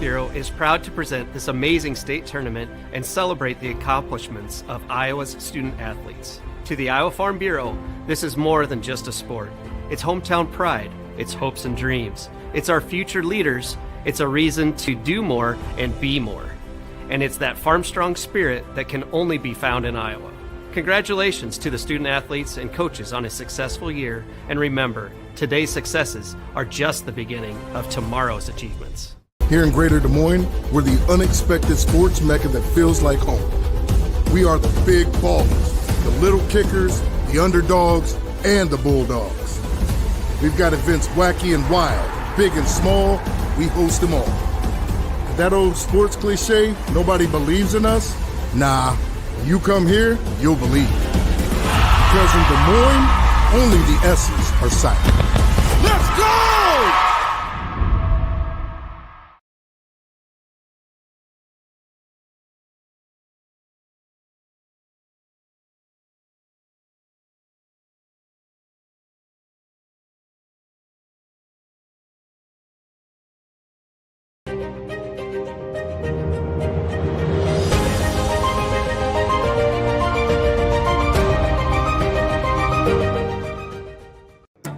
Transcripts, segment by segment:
Bureau is proud to present this amazing state tournament and celebrate the accomplishments of Iowa's student athletes. To the Iowa Farm Bureau, this is more than just a sport. It's hometown pride, it's hopes and dreams, it's our future leaders, it's a reason to do more and be more. And it's that farm-strong spirit that can only be found in Iowa. Congratulations to the student athletes and coaches on a successful year, and remember, today's successes are just the beginning of tomorrow's achievements. Here in Greater Des Moines, we're the unexpected sports mecca that feels like home. We are the big ballers, the little kickers, the underdogs, and the bulldogs. We've got events wacky and wild, big and small, we host them all. That old sports cliche, nobody believes in us? Nah, when you come here, you'll believe. Because in Des Moines, only the S's are silent. Let's go!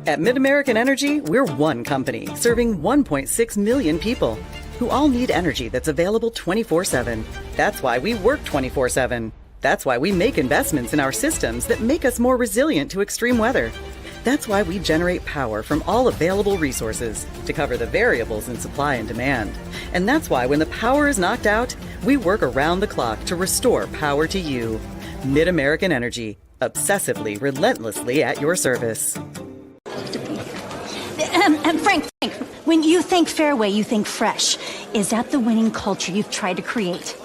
At Mid-American Energy, we're one company serving 1.6 million people who all need energy that's available 24/7. That's why we work 24/7. That's why we make investments in our systems that make us more resilient to extreme weather. That's why we generate power from all available resources to cover the variables in supply and demand. And that's why when the power is knocked out, we work around the clock to restore power to you. Mid-American Energy, obsessively, relentlessly at your service. Frank, when you think Fairway, you think fresh. Is that the winning culture you've tried to create?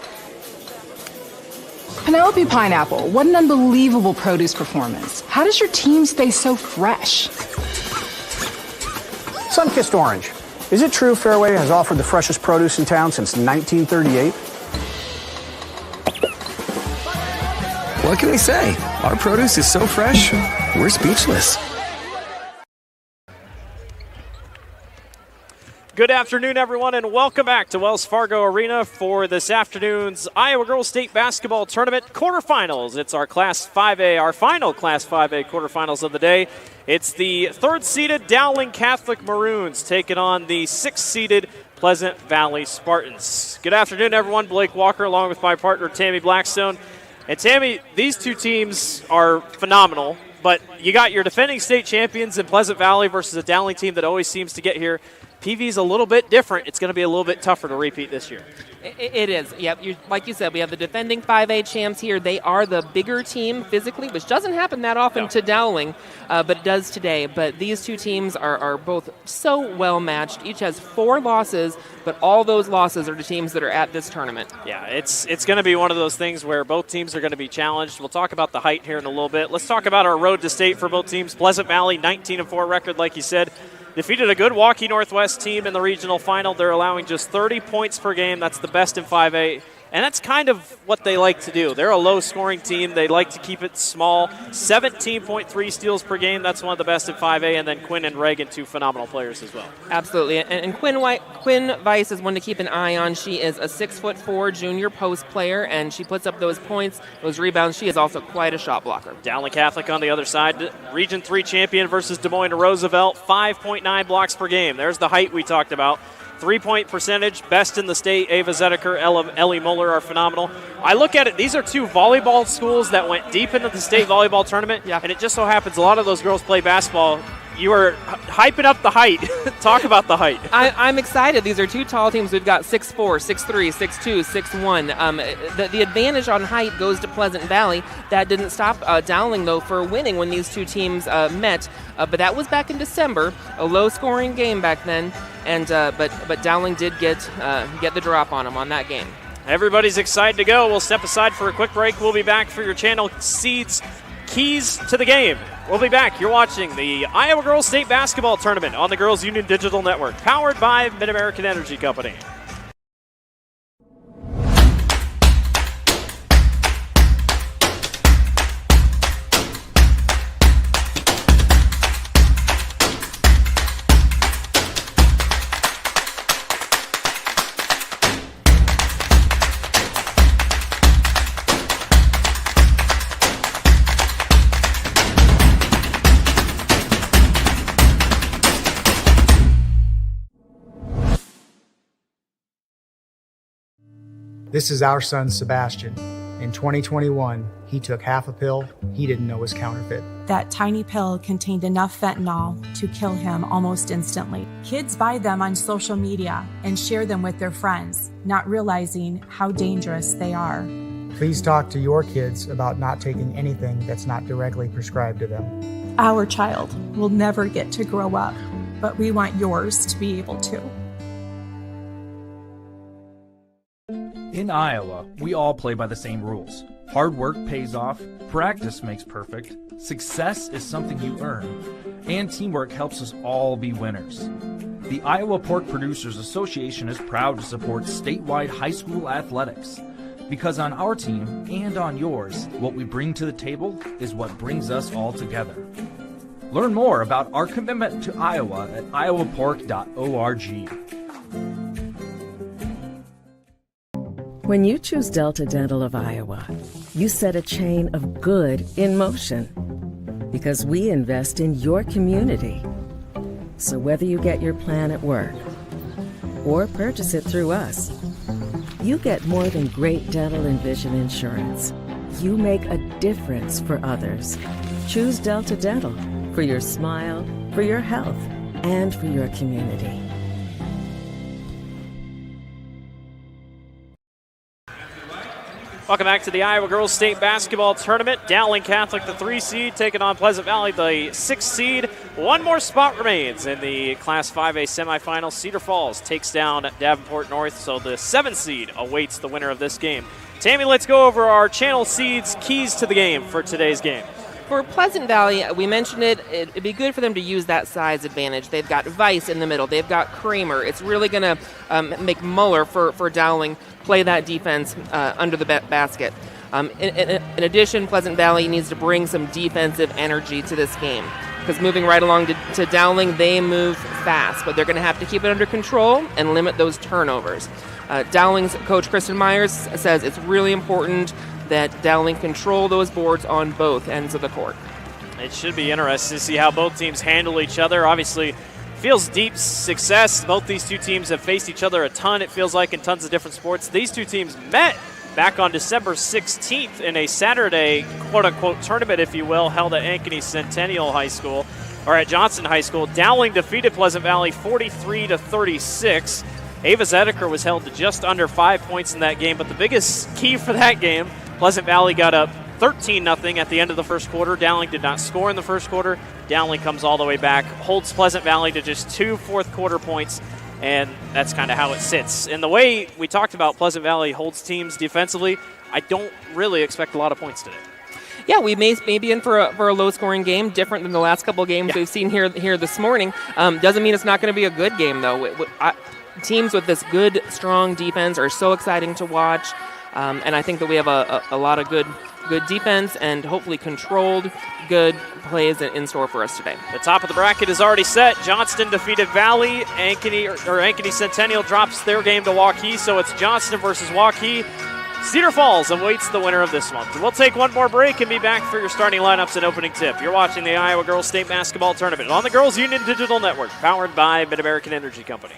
Penelope Pineapple, what an unbelievable produce performance. How does your team stay so fresh? Sunkissed Orange. Is it true Fairway has offered the freshest produce in town since 1938? What can we say? Our produce is so fresh, we're speechless. Good afternoon, everyone, and welcome back to Wells Fargo Arena for this afternoon's Iowa Girls State Basketball Tournament quarterfinals. It's our Class 5A, our final Class 5A quarterfinals of the day. It's the third-seeded Dowling Catholic Maroons taking on the sixth-seeded Pleasant Valley Spartans. Good afternoon, everyone. Blake Walker along with my partner, Tammy Blackstone. And Tammy, these two teams are phenomenal, but you got your defending state champions in Pleasant Valley versus a Dowling team that always seems to get here. PV's a little bit different. It's going to be a little bit tougher to repeat this year. It is. Yep. Like you said, we have the defending 5A champs here. They are the bigger team physically, which doesn't happen that often to Dowling, but it does today. But these two teams are both so well matched. Each has 4 losses, but all those losses are to teams that are at this tournament. Yeah, it's going to be one of those things where both teams are going to be challenged. We'll talk about the height here in a little bit. Let's talk about our road to state for both teams. Pleasant Valley, 19-4 record, like you said. Defeated a good Waukee Northwest team in the regional final. They're allowing just 30 points per game. That's the best in 5A. And that's kind of what they like to do. They're a low-scoring team. They like to keep it small. 17.3 steals per game. That's one of the best in 5A. And then Quinn and Reagan, 2 phenomenal players as well. Absolutely. And Quinn Weiss is one to keep an eye on. She is a 6'4" junior post player, and she puts up those points, those rebounds. She is also quite a shot blocker. Dowling Catholic on the other side. Region 3 champion versus Des Moines Roosevelt. 5.9 blocks per game. There's the height we talked about. 3-point percentage, best in the state. Ava Zedeker, Ellie Muller are phenomenal. I look at it, these are 2 volleyball schools that went deep into the state volleyball tournament, and it just so happens a lot of those girls play basketball. You are hyping up the height. Talk about the height. I'm excited. These are 2 tall teams. We've got 6'4", 6'3", 6'2", 6'1". The advantage on height goes to Pleasant Valley. That didn't stop Dowling, though, for winning when these 2 teams met. But that was back in December, a low-scoring game back then. And but Dowling did get the drop on them on that game. Everybody's excited to go. We'll step aside for a quick break. We'll be back for your channel Seeds Keys to the Game. We'll be back. You're watching the Iowa Girls State Basketball Tournament on the Girls Union Digital Network, powered by Mid-American Energy Company. This is our son, Sebastian. In 2021, he took half a pill he didn't know was counterfeit. That tiny pill contained enough fentanyl to kill him almost instantly. Kids buy them on social media and share them with their friends, not realizing how dangerous they are. Please talk to your kids about not taking anything that's not directly prescribed to them. Our child will never get to grow up, but we want yours to be able to. In Iowa, we all play by the same rules. Hard work pays off, practice makes perfect, success is something you earn, and teamwork helps us all be winners. The Iowa Pork Producers Association is proud to support statewide high school athletics. Because on our team and on yours, what we bring to the table is what brings us all together. Learn more about our commitment to Iowa at iowapork.org. When you choose Delta Dental of Iowa, you set a chain of good in motion because we invest in your community. So whether you get your plan at work or purchase it through us, you get more than great dental and vision insurance. You make a difference for others. Choose Delta Dental for your smile, for your health, and for your community. Welcome back to the Iowa Girls State Basketball Tournament. Dowling Catholic, the 3 seed, taking on Pleasant Valley, the 6 seed. One more spot remains in the Class 5A semifinals. Cedar Falls takes down Davenport North, so the 7 seed awaits the winner of this game. Tammy, let's go over our channel seeds' keys to the game for today's game. For Pleasant Valley, we mentioned it'd be good for them to use that size advantage. They've got Weiss in the middle. They've got Kramer. It's really going to make Muller for Dowling play that defense under the basket. In addition, Pleasant Valley needs to bring some defensive energy to this game because moving right along to Dowling, they move fast, but they're going to have to keep it under control and limit those turnovers. Dowling's coach, Kristen Myers, says it's really important that Dowling control those boards on both ends of the court. It should be interesting to see how both teams handle each other. Obviously, feels deep success. Both these two teams have faced each other a ton, it feels like, in tons of different sports. These two teams met back on December 16th in a Saturday, quote-unquote, tournament, if you will, held at Ankeny Centennial High School, or at Johnson High School. Dowling defeated Pleasant Valley 43-36. Ava Zedeker was held to just under 5 points in that game, but the biggest key for that game, Pleasant Valley got up 13-0 at the end of the first quarter. Dowling did not score in the first quarter. Dowling comes all the way back, holds Pleasant Valley to just 2 fourth-quarter points, and that's kind of how it sits. And the way we talked about Pleasant Valley holds teams defensively, I don't really expect a lot of points today. Yeah, we may be in for a low-scoring game, different than the last couple of games we've seen here this morning. Doesn't mean it's not going to be a good game, though. Teams with this good, strong defense are so exciting to watch. And I think that we have a lot of good defense and hopefully controlled good plays in store for us today. The top of the bracket is already set. Johnston defeated Valley. Ankeny Centennial drops their game to Waukee, so it's Johnston versus Waukee. Cedar Falls awaits the winner of this month. We'll take one more break and be back for your starting lineups and opening tip. You're watching the Iowa Girls State Basketball Tournament on the Girls Union Digital Network, powered by Mid-American Energy Company.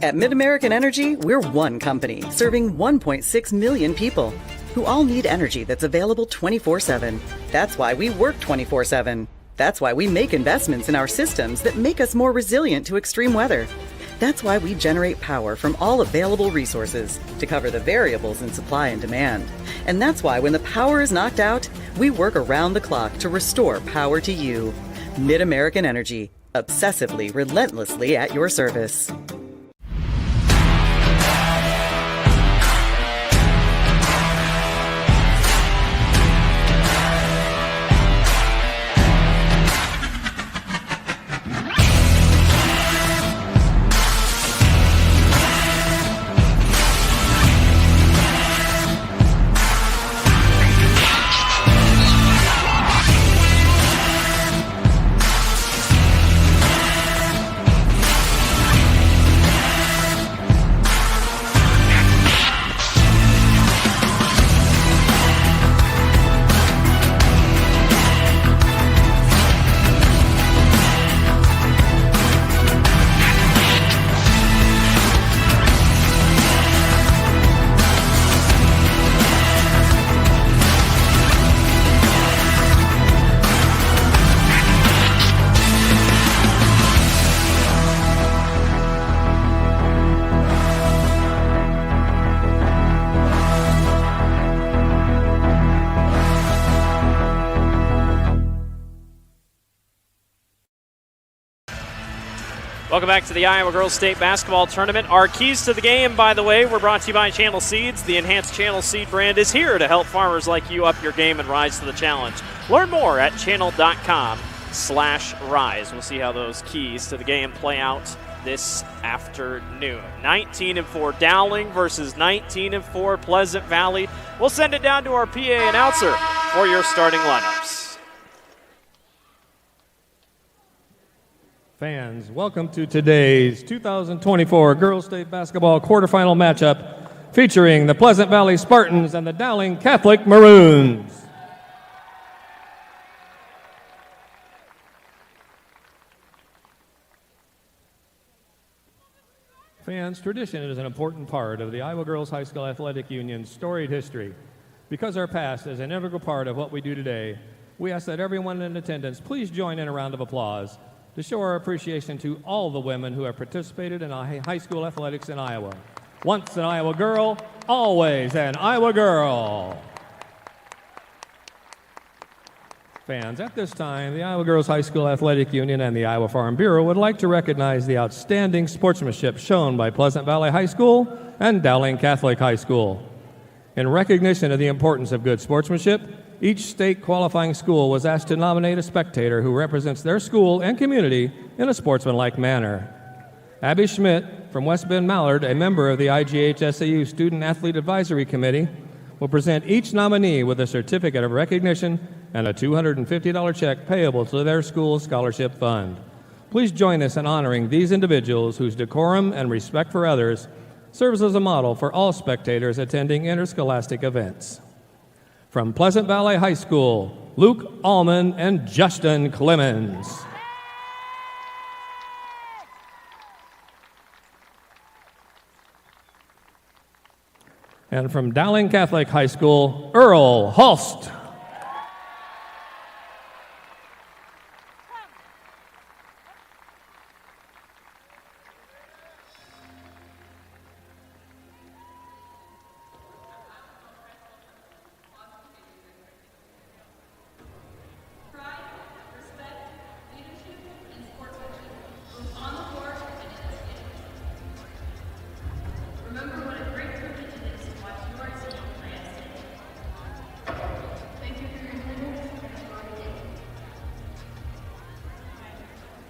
At Mid-American Energy, we're one company serving 1.6 million people who all need energy that's available 24/7. That's why we work 24/7. That's why we make investments in our systems that make us more resilient to extreme weather. That's why we generate power from all available resources to cover the variables in supply and demand. And that's why when the power is knocked out, we work around the clock to restore power to you. Mid-American Energy, obsessively, relentlessly at your service. Welcome back to the Iowa Girls State Basketball Tournament. Our keys to the game, by the way, were brought to you by Channel Seeds. The enhanced Channel Seed brand is here to help farmers like you up your game and rise to the challenge. Learn more at channel.com/rise. We'll see how those keys to the game play out this afternoon. 19-4 Dowling versus 19-4 Pleasant Valley. We'll send it down to our PA announcer for your starting lineups. Fans, welcome to today's 2024 Girls State Basketball quarterfinal matchup featuring the Pleasant Valley Spartans and the Dowling Catholic Maroons. Fans, tradition is an important part of the Iowa Girls High School Athletic Union's storied history. Because our past is an integral part of what we do today, we ask that everyone in attendance please join in a round of applause to show our appreciation to all the women who have participated in high school athletics in Iowa. Once an Iowa girl, always an Iowa girl. Fans, at this time, the Iowa Girls High School Athletic Union and the Iowa Farm Bureau would like to recognize the outstanding sportsmanship shown by Pleasant Valley High School and Dowling Catholic High School. In recognition of the importance of good sportsmanship, each state qualifying school was asked to nominate a spectator who represents their school and community in a sportsmanlike manner. Abby Schmidt from West Bend Mallard, a member of the IGHSAU Student Athlete Advisory Committee, will present each nominee with a certificate of recognition and a $250 check payable to their school's scholarship fund. Please join us in honoring these individuals whose decorum and respect for others serves as a model for all spectators attending interscholastic events. From Pleasant Valley High School, Luke Allman and Justin Clemens. And from Dowling Catholic High School, Earl Hulst.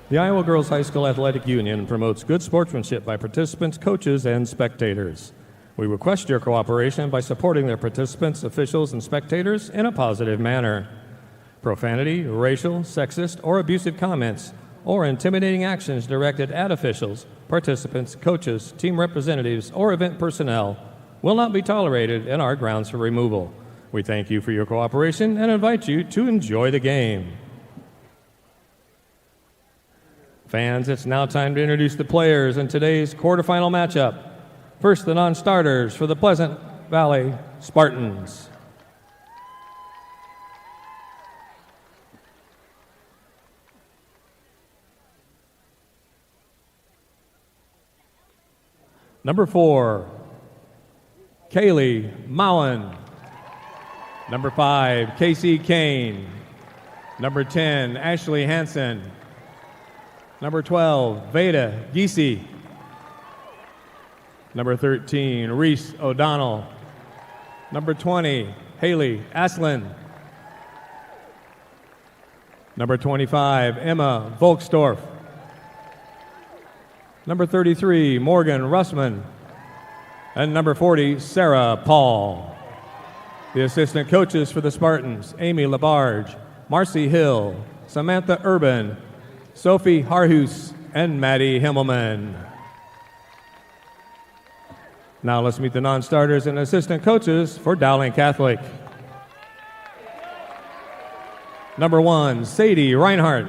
The Iowa Girls High School Athletic Union promotes good sportsmanship by participants, coaches, and spectators. We request your cooperation by supporting their participants, officials, and spectators in a positive manner. Profanity, racial, sexist, or abusive comments, or intimidating actions directed at officials, participants, coaches, team representatives, or event personnel will not be tolerated and are grounds for removal. We thank you for your cooperation and invite you to enjoy the game. Fans, it's now time to introduce the players in today's quarterfinal matchup. First, the non-starters for the Pleasant Valley Spartans. Number 4, Kaylee Mowen. Number 5, Casey Kane. Number 10, Ashley Hansen. Number 12, Veda Giese. Number 13, Reese O'Donnell. Number 20, Haley Aslin. Number 25, Emma Volksdorf. Number 33, Morgan Russman. And number 40, Sarah Paul. The assistant coaches for the Spartans, Amy Labarge, Marcy Hill, Samantha Urban, Sophie Harhus, and Maddie Himmelman. Now let's meet the non-starters and assistant coaches for Dowling Catholic. Number 1, Sadie Reinhardt.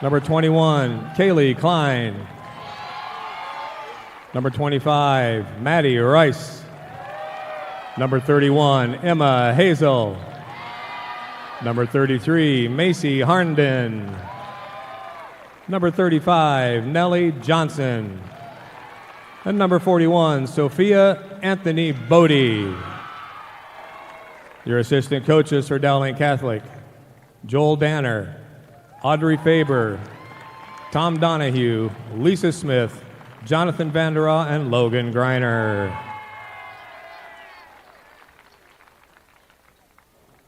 Number 21, Kaylee Klein. Number 25, Maddie Rice. Number 31, Emma Hazel. Number 33, Macy Harnden. Number 35, Nellie Johnson. And number 41, Sophia Anthony Bodie. Your assistant coaches for Dowling Catholic, Joel Danner, Audrey Faber, Tom Donahue, Lisa Smith, Jonathan Vandera, and Logan Greiner.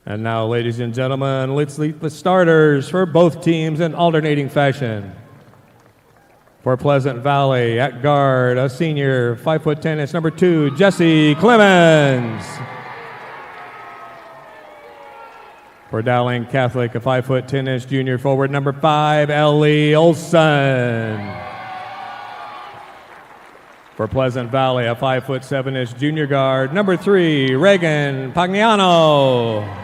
And now, ladies and gentlemen, let's meet the starters for both teams in alternating fashion. For Pleasant Valley, at guard, a senior, 5'10", number 2, Jesse Clemens. For Dowling Catholic, a 5'10" junior forward, number 5, Ellie Olson. For Pleasant Valley, a 5'7" junior guard, number 3, Reagan Pagliano.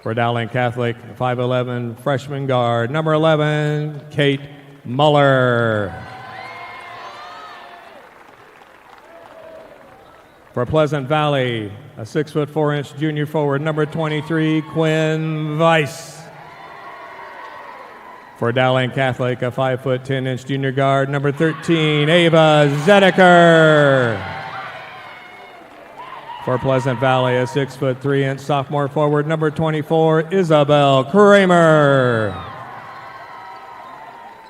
For Dowling Catholic, 5'11" freshman guard, number 11, Kate Muller. For Pleasant Valley, a 6'4" junior forward, number 23, Quinn Weiss. For Dowling Catholic, a 5'10" junior guard, number 13, Ava Zedeker. For Pleasant Valley, a 6'3" sophomore forward, number 24, Isabel Kramer.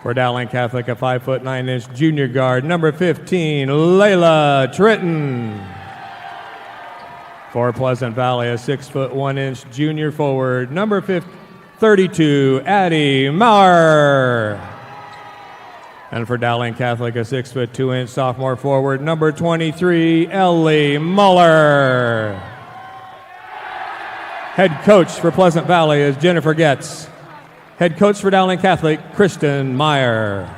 For Dowling Catholic, a 5'9" junior guard, number 15, Layla Tritton. For Pleasant Valley, a 6'1" junior forward, number 32, Addie Maurer. And for Dowling Catholic, a 6'2" sophomore forward, number 23, Ellie Muller. Head coach for Pleasant Valley is Jennifer Getz. Head coach for Dowling Catholic, Kristen Meyer.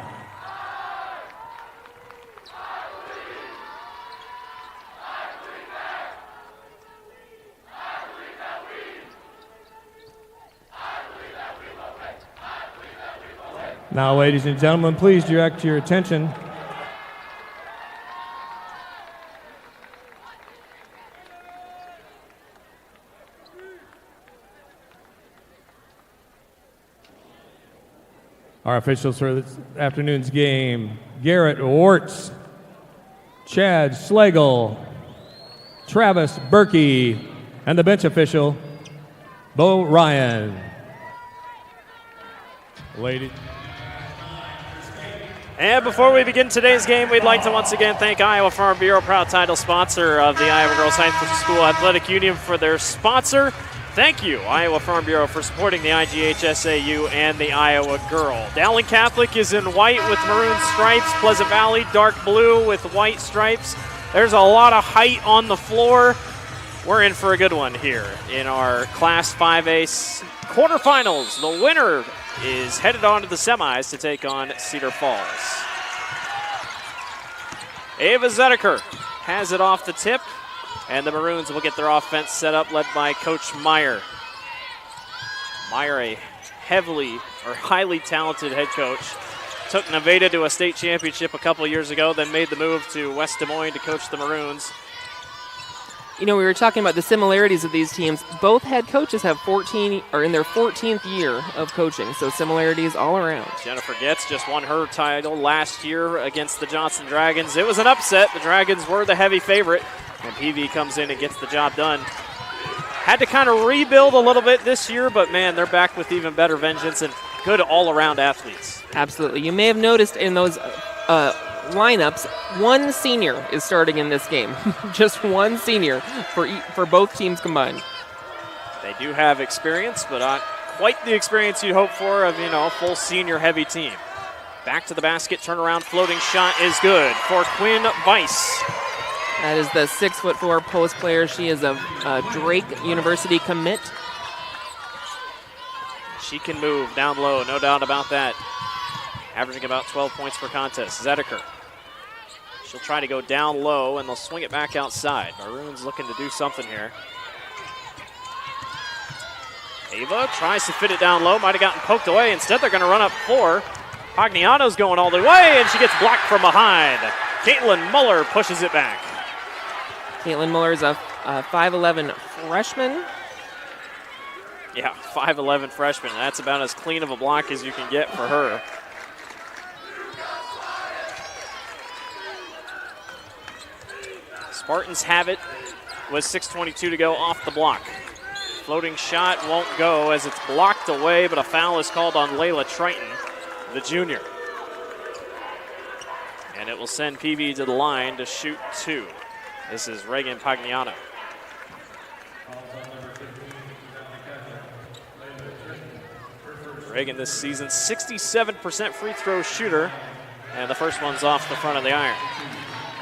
Now, ladies and gentlemen, please direct your attention our officials for this afternoon's game: Garrett Wartz, Chad Schlegel, Travis Berkey, and the bench official, Bo Ryan. Ladies. And before we begin today's game, we'd like to once again thank Iowa Farm Bureau, proud title sponsor of the Iowa Girls High School Athletic Union, for their sponsor. Thank you, Iowa Farm Bureau, for supporting the IGHSAU and the Iowa Girl. Dowling Catholic is in white with maroon stripes. Pleasant Valley, dark blue with white stripes. There's a lot of height on the floor. We're in for a good one here in our Class 5A quarterfinals. The winner is headed on to the semis to take on Cedar Falls. Ava Zedeker has it off the tip, and the Maroons will get their offense set up, led by Coach Meyer. Meyer, a highly talented head coach, took Nevada to a state championship a couple years ago, then made the move to West Des Moines to coach the Maroons. You know, we were talking about the similarities of these teams. Both head coaches are in their 14th year of coaching, so similarities all around. Jennifer Getz just won her title last year against the Johnson Dragons. It was an upset. The Dragons were the heavy favorite, and PV comes in and gets the job done. Had to kind of rebuild a little bit this year, but man, they're back with even better vengeance and good all-around athletes. Absolutely. You may have noticed in those lineups, one senior is starting in this game. Just one senior for both teams combined. They do have experience, but not quite the experience you'd hope for of, a full senior heavy team. Back to the basket, turnaround floating shot is good for Quinn Weiss. That is the 6'4" post player. She is a Drake University commit. She can move down low, no doubt about that. Averaging about 12 points per contest. Zedeker. She'll try to go down low, and they'll swing it back outside. Maroons looking to do something here. Ava tries to fit it down low. Might have gotten poked away. Instead, they're going to run up floor. Pagliano's going all the way, and she gets blocked from behind. Caitlin Muller pushes it back. Caitlin Muller is a 5'11" freshman. Yeah, 5'11" freshman. That's about as clean of a block as you can get for her. Spartans have it with 6:22 to go off the block. Floating shot won't go as it's blocked away, but a foul is called on Layla Triton, the junior. And it will send PV to the line to shoot 2. This is Reagan Pagliano. Reagan this season, 67% free throw shooter, and the first one's off the front of the iron.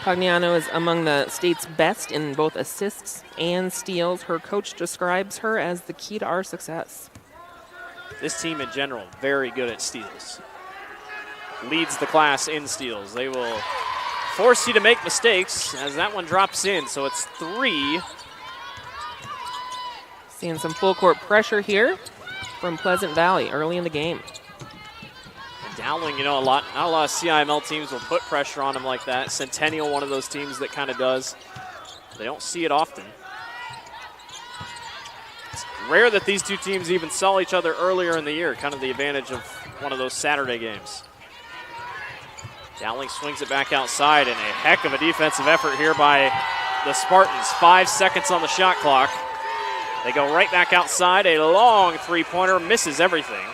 Pagliano is among the state's best in both assists and steals. Her coach describes her as the key to our success. This team in general, very good at steals. Leads the class in steals. They will force you to make mistakes as that one drops in, so it's 3. Seeing some full court pressure here from Pleasant Valley early in the game. Dowling, not a lot of CIML teams will put pressure on them like that. Centennial, one of those teams that kind of does. They don't see it often. It's rare that these two teams even saw each other earlier in the year, kind of the advantage of one of those Saturday games. Dowling swings it back outside, and a heck of a defensive effort here by the Spartans. 5 seconds on the shot clock. They go right back outside. A long three-pointer, misses everything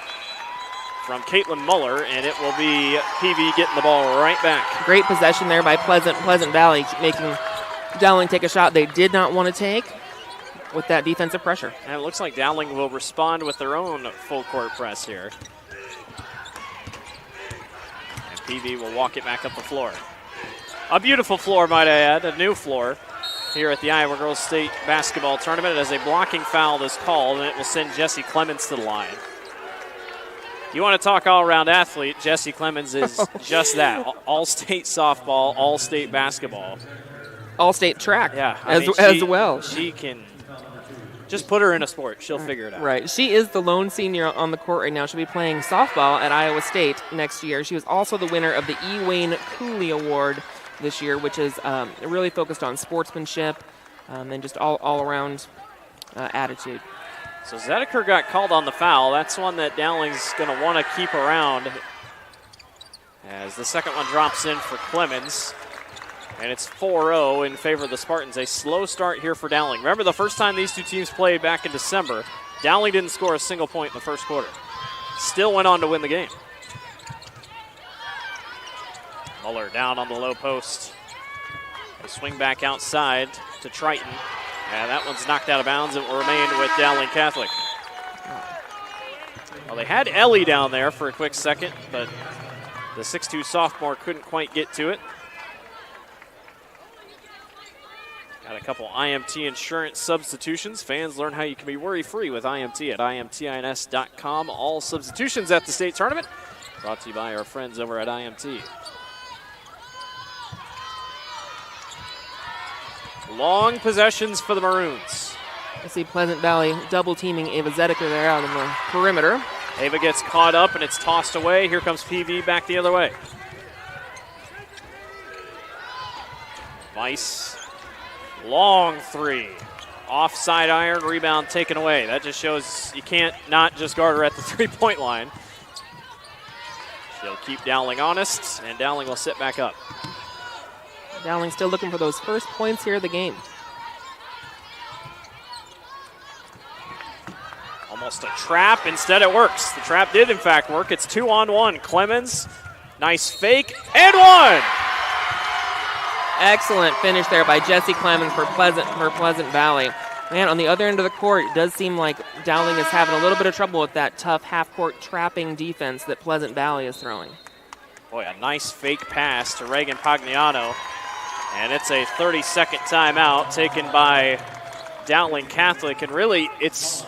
from Caitlin Muller, and it will be PV getting the ball right back. Great possession there by Pleasant Valley, making Dowling take a shot they did not want to take with that defensive pressure. And it looks like Dowling will respond with their own full court press here. And PV will walk it back up the floor. A beautiful floor, might I add, a new floor here at the Iowa Girls State Basketball Tournament as a blocking foul is called, and it will send Jessie Clemens to the line. You want to talk all-around athlete, Jessie Clemens is just that. All-state softball, all-state basketball. All-state track yeah, as well. She can just put her in a sport. She'll figure it out. Right. She is the lone senior on the court right now. She'll be playing softball at Iowa State next year. She was also the winner of the E. Wayne Cooley Award this year, which is really focused on sportsmanship and just all-around attitude. So Zedeker got called on the foul. That's one that Dowling's going to want to keep around as the second one drops in for Clemens. And it's 4-0 in favor of the Spartans. A slow start here for Dowling. Remember the first time these two teams played back in December, Dowling didn't score a single point in the first quarter. Still went on to win the game. Muller down on the low post. They swing back outside to Triton. And that one's knocked out of bounds and will remain with Dowling Catholic. Well, they had Ellie down there for a quick second, but the 6'2 sophomore couldn't quite get to it. Got a couple IMT insurance substitutions. Fans learn how you can be worry-free with IMT at imtins.com. All substitutions at the state tournament brought to you by our friends over at IMT. Long possessions for the Maroons. I see Pleasant Valley double teaming Ava Zedeker there out on the perimeter. Ava gets caught up and it's tossed away. Here comes PV back the other way. Weiss, long three. Offside iron, rebound taken away. That just shows you can't not just guard her at the three-point line. She'll keep Dowling honest, and Dowling will sit back up. Dowling still looking for those first points here of the game. Almost a trap. Instead, it works. The trap did, in fact, work. It's 2-on-1. Clemens, nice fake, and one! Excellent finish there by Jessie Clemens for Pleasant Valley. Man, on the other end of the court, it does seem like Dowling is having a little bit of trouble with that tough half-court trapping defense that Pleasant Valley is throwing. Boy, a nice fake pass to Reagan Pagliano. And it's a 30-second timeout taken by Dowling Catholic. And really, it's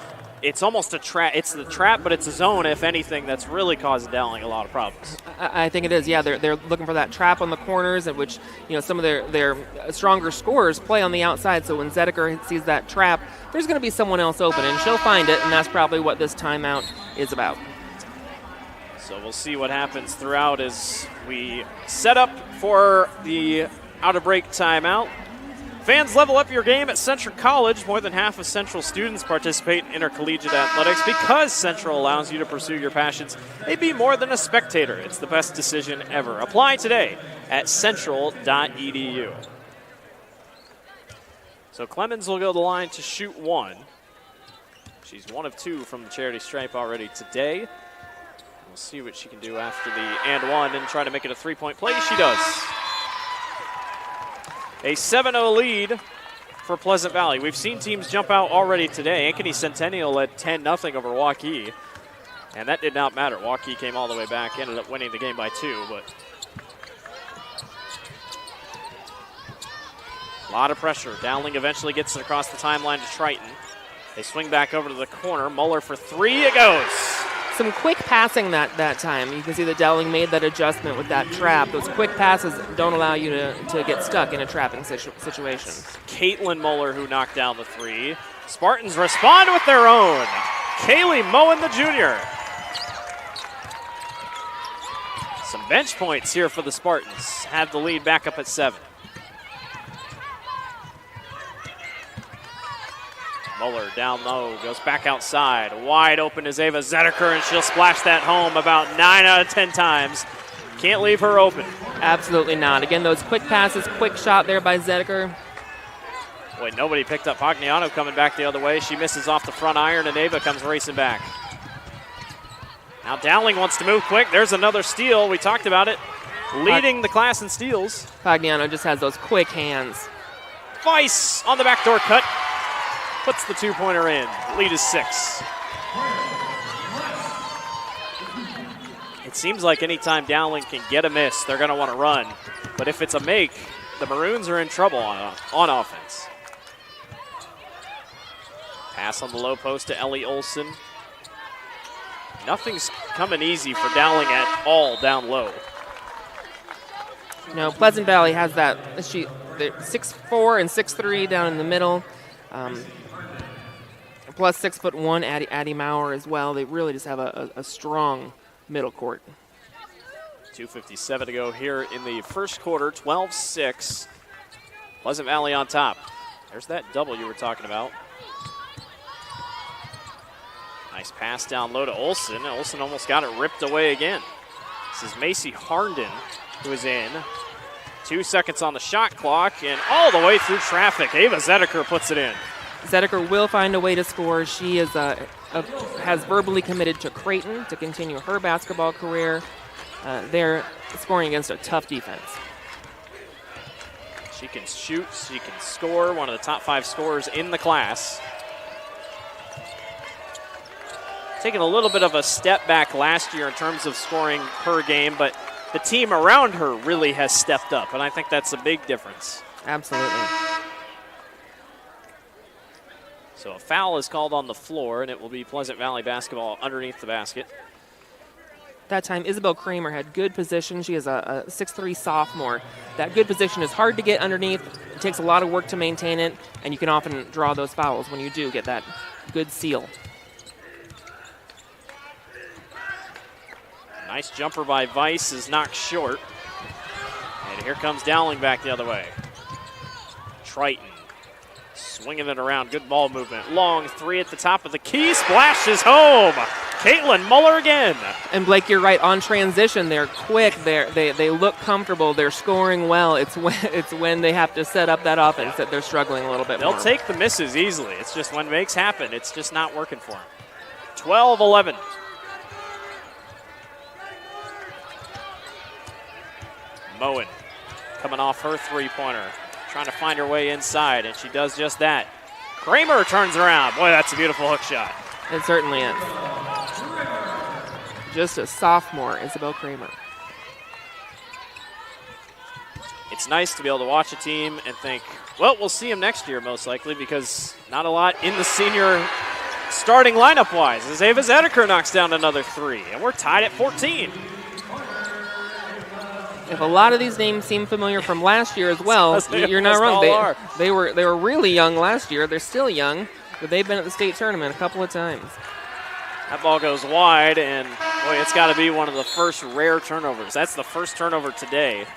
almost a trap. It's the trap, but it's a zone, if anything, that's really causing Dowling a lot of problems. I think it is, yeah. They're looking for that trap on the corners, at which some of their stronger scorers play on the outside. So when Zedeker sees that trap, there's going to be someone else open, and she'll find it, and that's probably what this timeout is about. So we'll see what happens throughout as we set up for the out-of-break timeout. Fans, level up your game at Central College. More than half of Central students participate in intercollegiate athletics because Central allows you to pursue your passions and be more than a spectator. It's the best decision ever. Apply today at central.edu. So Clemens will go to the line to shoot one. She's 1 of 2 from the charity stripe already today. We'll see what she can do after the and one and try to make it a 3-point play. She does. A 7-0 lead for Pleasant Valley. We've seen teams jump out already today. Ankeny Centennial led 10-0 over Waukee, and that did not matter. Waukee came all the way back, ended up winning the game by 2, but a lot of pressure. Dowling eventually gets it across the timeline to Triton. They swing back over to the corner. Muller for 3, it goes. Some quick passing that time. You can see that Dowling made that adjustment with that trap. Those quick passes don't allow you to get stuck in a trapping situation. Caitlin Muller who knocked down the 3. Spartans respond with their own. Kaylee Moen, the junior. Some bench points here for the Spartans. Have the lead back up at 7. Muller down low, goes back outside. Wide open is Ava Zedeker, and she'll splash that home about 9 out of 10 times. Can't leave her open. Absolutely not. Again, those quick passes, quick shot there by Zedeker. Boy, nobody picked up Pagliano coming back the other way. She misses off the front iron, and Ava comes racing back. Now Dowling wants to move quick. There's another steal. We talked about it. Leading the class in steals. Pagliano just has those quick hands. Weiss on the backdoor cut. Puts the 2-pointer in. Lead is 6. It seems like anytime Dowling can get a miss, they're going to want to run. But if it's a make, the Maroons are in trouble on offense. Pass on the low post to Ellie Olson. Nothing's coming easy for Dowling at all down low. You know, Pleasant Valley has that. They're 6'4" and 6'3" down in the middle. Plus 6'1" Addie Maurer as well. They really just have a strong middle court. 2:57 to go here in the first quarter, 12-6. Pleasant Valley on top. There's that double you were talking about. Nice pass down low to Olson. Olson almost got it ripped away again. This is Macy Harnden who is in. 2 seconds on the shot clock, and all the way through traffic. Ava Zedeker puts it in. Zedeker will find a way to score. She is has verbally committed to Creighton to continue her basketball career. They're scoring against a tough defense. She can shoot, she can score, one of the top 5 scorers in the class. Taking a little bit of a step back last year in terms of scoring per game, but the team around her really has stepped up, and I think that's a big difference. Absolutely. So a foul is called on the floor, and it will be Pleasant Valley basketball underneath the basket. That time, Isabel Kramer had good position. She is a 6'3" sophomore. That good position is hard to get underneath. It takes a lot of work to maintain it, and you can often draw those fouls when you do get that good seal. Nice jumper by Weiss is knocked short. And here comes Dowling back the other way. Triton swinging it around. Good ball movement. Long 3 at the top of the key. Splashes home. Caitlin Muller again. And Blake, you're right. On transition, they're quick. They look comfortable. They're scoring well. It's when they have to set up that offense that they're struggling a little bit more. They'll take the misses easily. It's just when makes happen, it's just not working for them. 12-11. Moen coming off her 3-pointer, trying to find her way inside, and she does just that. Kramer turns around. Boy, that's a beautiful hook shot. It certainly is. Just a sophomore, Isabel Kramer. It's nice to be able to watch a team and think, well, we'll see them next year most likely, because not a lot in the senior starting lineup-wise, as Ava Zedeker knocks down another 3, and we're tied at 14. If a lot of these names seem familiar from last year as well, you're not wrong. They were really young last year. They're still young, but they've been at the state tournament a couple of times. That ball goes wide, and boy, it's got to be one of the first rare turnovers. That's the first turnover today.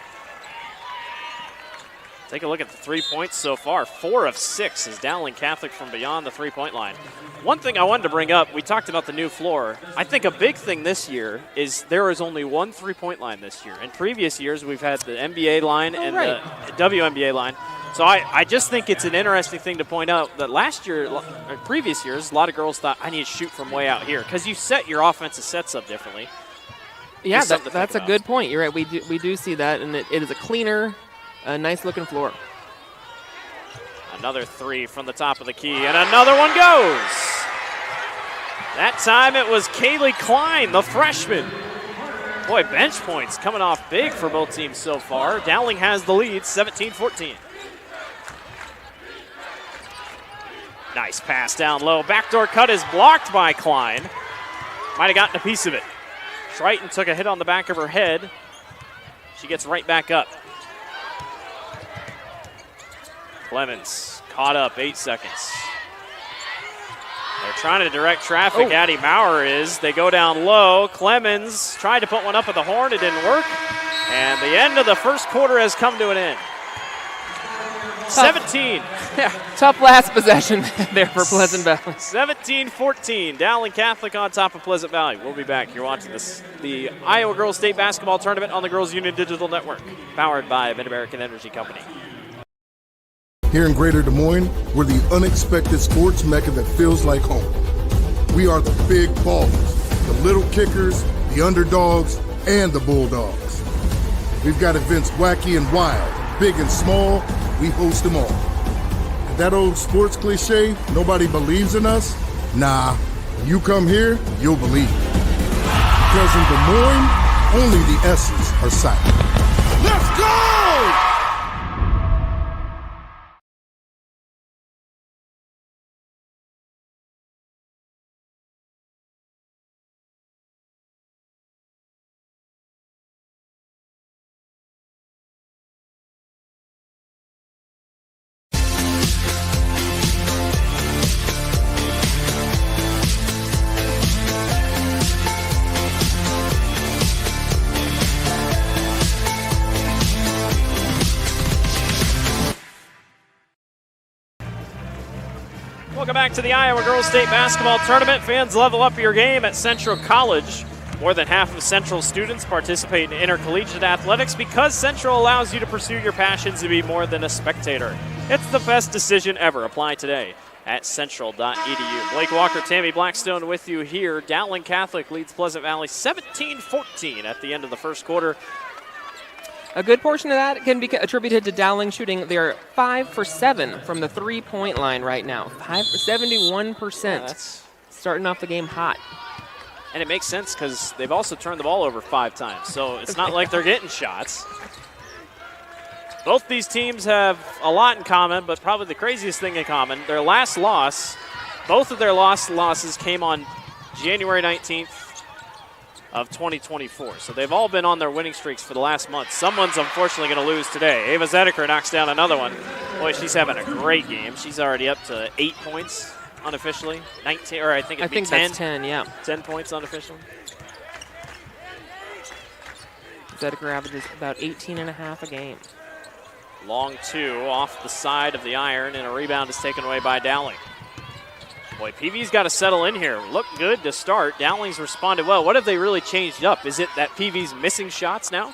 Take a look at the 3 points so far. 4 of 6 is Dowling Catholic from beyond the 3-point line. One thing I wanted to bring up, we talked about the new floor. I think a big thing this year is there is only one 3-point line this year. In previous years, we've had the NBA line and the WNBA line. So I just think it's an interesting thing to point out that last year, or previous years, a lot of girls thought, I need to shoot from way out here because you set your offensive sets up differently. Yeah, that's a good point. You're right. We do see that, and it is a cleaner, nice-looking floor. Another three from the top of the key, and another one goes. That time it was Kaylee Klein, the freshman. Boy, bench points coming off big for both teams so far. Dowling has the lead, 17-14. Nice pass down low. Backdoor cut is blocked by Klein. Might have gotten a piece of it. Triton took a hit on the back of her head. She gets right back up. Clemens caught up, 8 seconds. They're trying to direct traffic. Addie Maurer is. They go down low. Clemens tried to put one up at the horn. It didn't work. And the end of the first quarter has come to an end. 17. Yeah, tough last possession there for Pleasant Valley. 17-14. Dowling Catholic on top of Pleasant Valley. We'll be back. You're watching the Iowa Girls State Basketball Tournament on the Girls Union Digital Network, powered by Mid-American Energy Company. Here in Greater Des Moines, we're the unexpected sports mecca that feels like home. We are the big ballers, the little kickers, the underdogs, and the bulldogs. We've got events wacky and wild, big and small. We host them all. And that old sports cliche, nobody believes in us? Nah, when you come here, you'll believe. Because in Des Moines, only the S's are silent. Let's go! Welcome back to the Iowa Girls State Basketball Tournament. Fans, level up your game at Central College. More than half of Central students participate in intercollegiate athletics because Central allows you to pursue your passions and be more than a spectator. It's the best decision ever. Apply today at central.edu. Blake Walker, Tammy Blackstone with you here. Dowling Catholic leads Pleasant Valley 17-14 at the end of the first quarter. A good portion of that can be attributed to Dowling shooting. They're 5 for 7 from the three-point line right now. 71%. Yeah, that's starting off the game hot. And it makes sense because they've also turned the ball over 5 times. So it's not like they're getting shots. Both these teams have a lot in common, but probably the craziest thing in common, their last loss, both of their losses came on January 19th. Of 2024. So they've all been on their winning streaks for the last month. Someone's unfortunately going to lose today. Ava Zedeker knocks down another one. Boy, she's having a great game. She's already up to 8 points unofficially. 19, or I think it'd be 10. That's 10, yeah. 10 points unofficially. Zedeker averages about 18.5 a game. Long two off the side of the iron, and a rebound is taken away by Dowling. Boy, PV's got to settle in here. Looked good to start. Dowling's responded well. What have they really changed up? Is it that PV's missing shots now?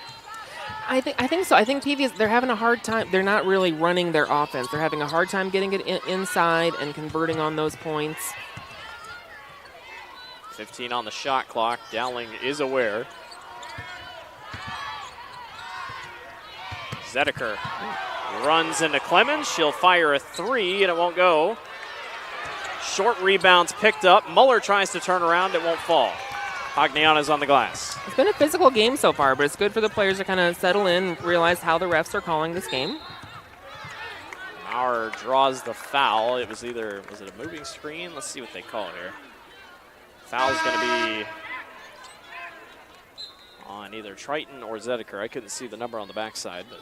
I think so. I think they're having a hard time. They're not really running their offense. They're having a hard time getting it inside and converting on those points. 15 on the shot clock. Dowling is aware. Zedeker runs into Clemens. She'll fire a three, and it won't go. Short rebounds picked up. Muller tries to turn around. It won't fall. Pagliano's on the glass. It's been a physical game so far, but it's good for the players to kind of settle in, realize how the refs are calling this game. Maurer draws the foul. It was it a moving screen? Let's see what they call here. Foul's going to be on either Triton or Zedeker. I couldn't see the number on the backside, but.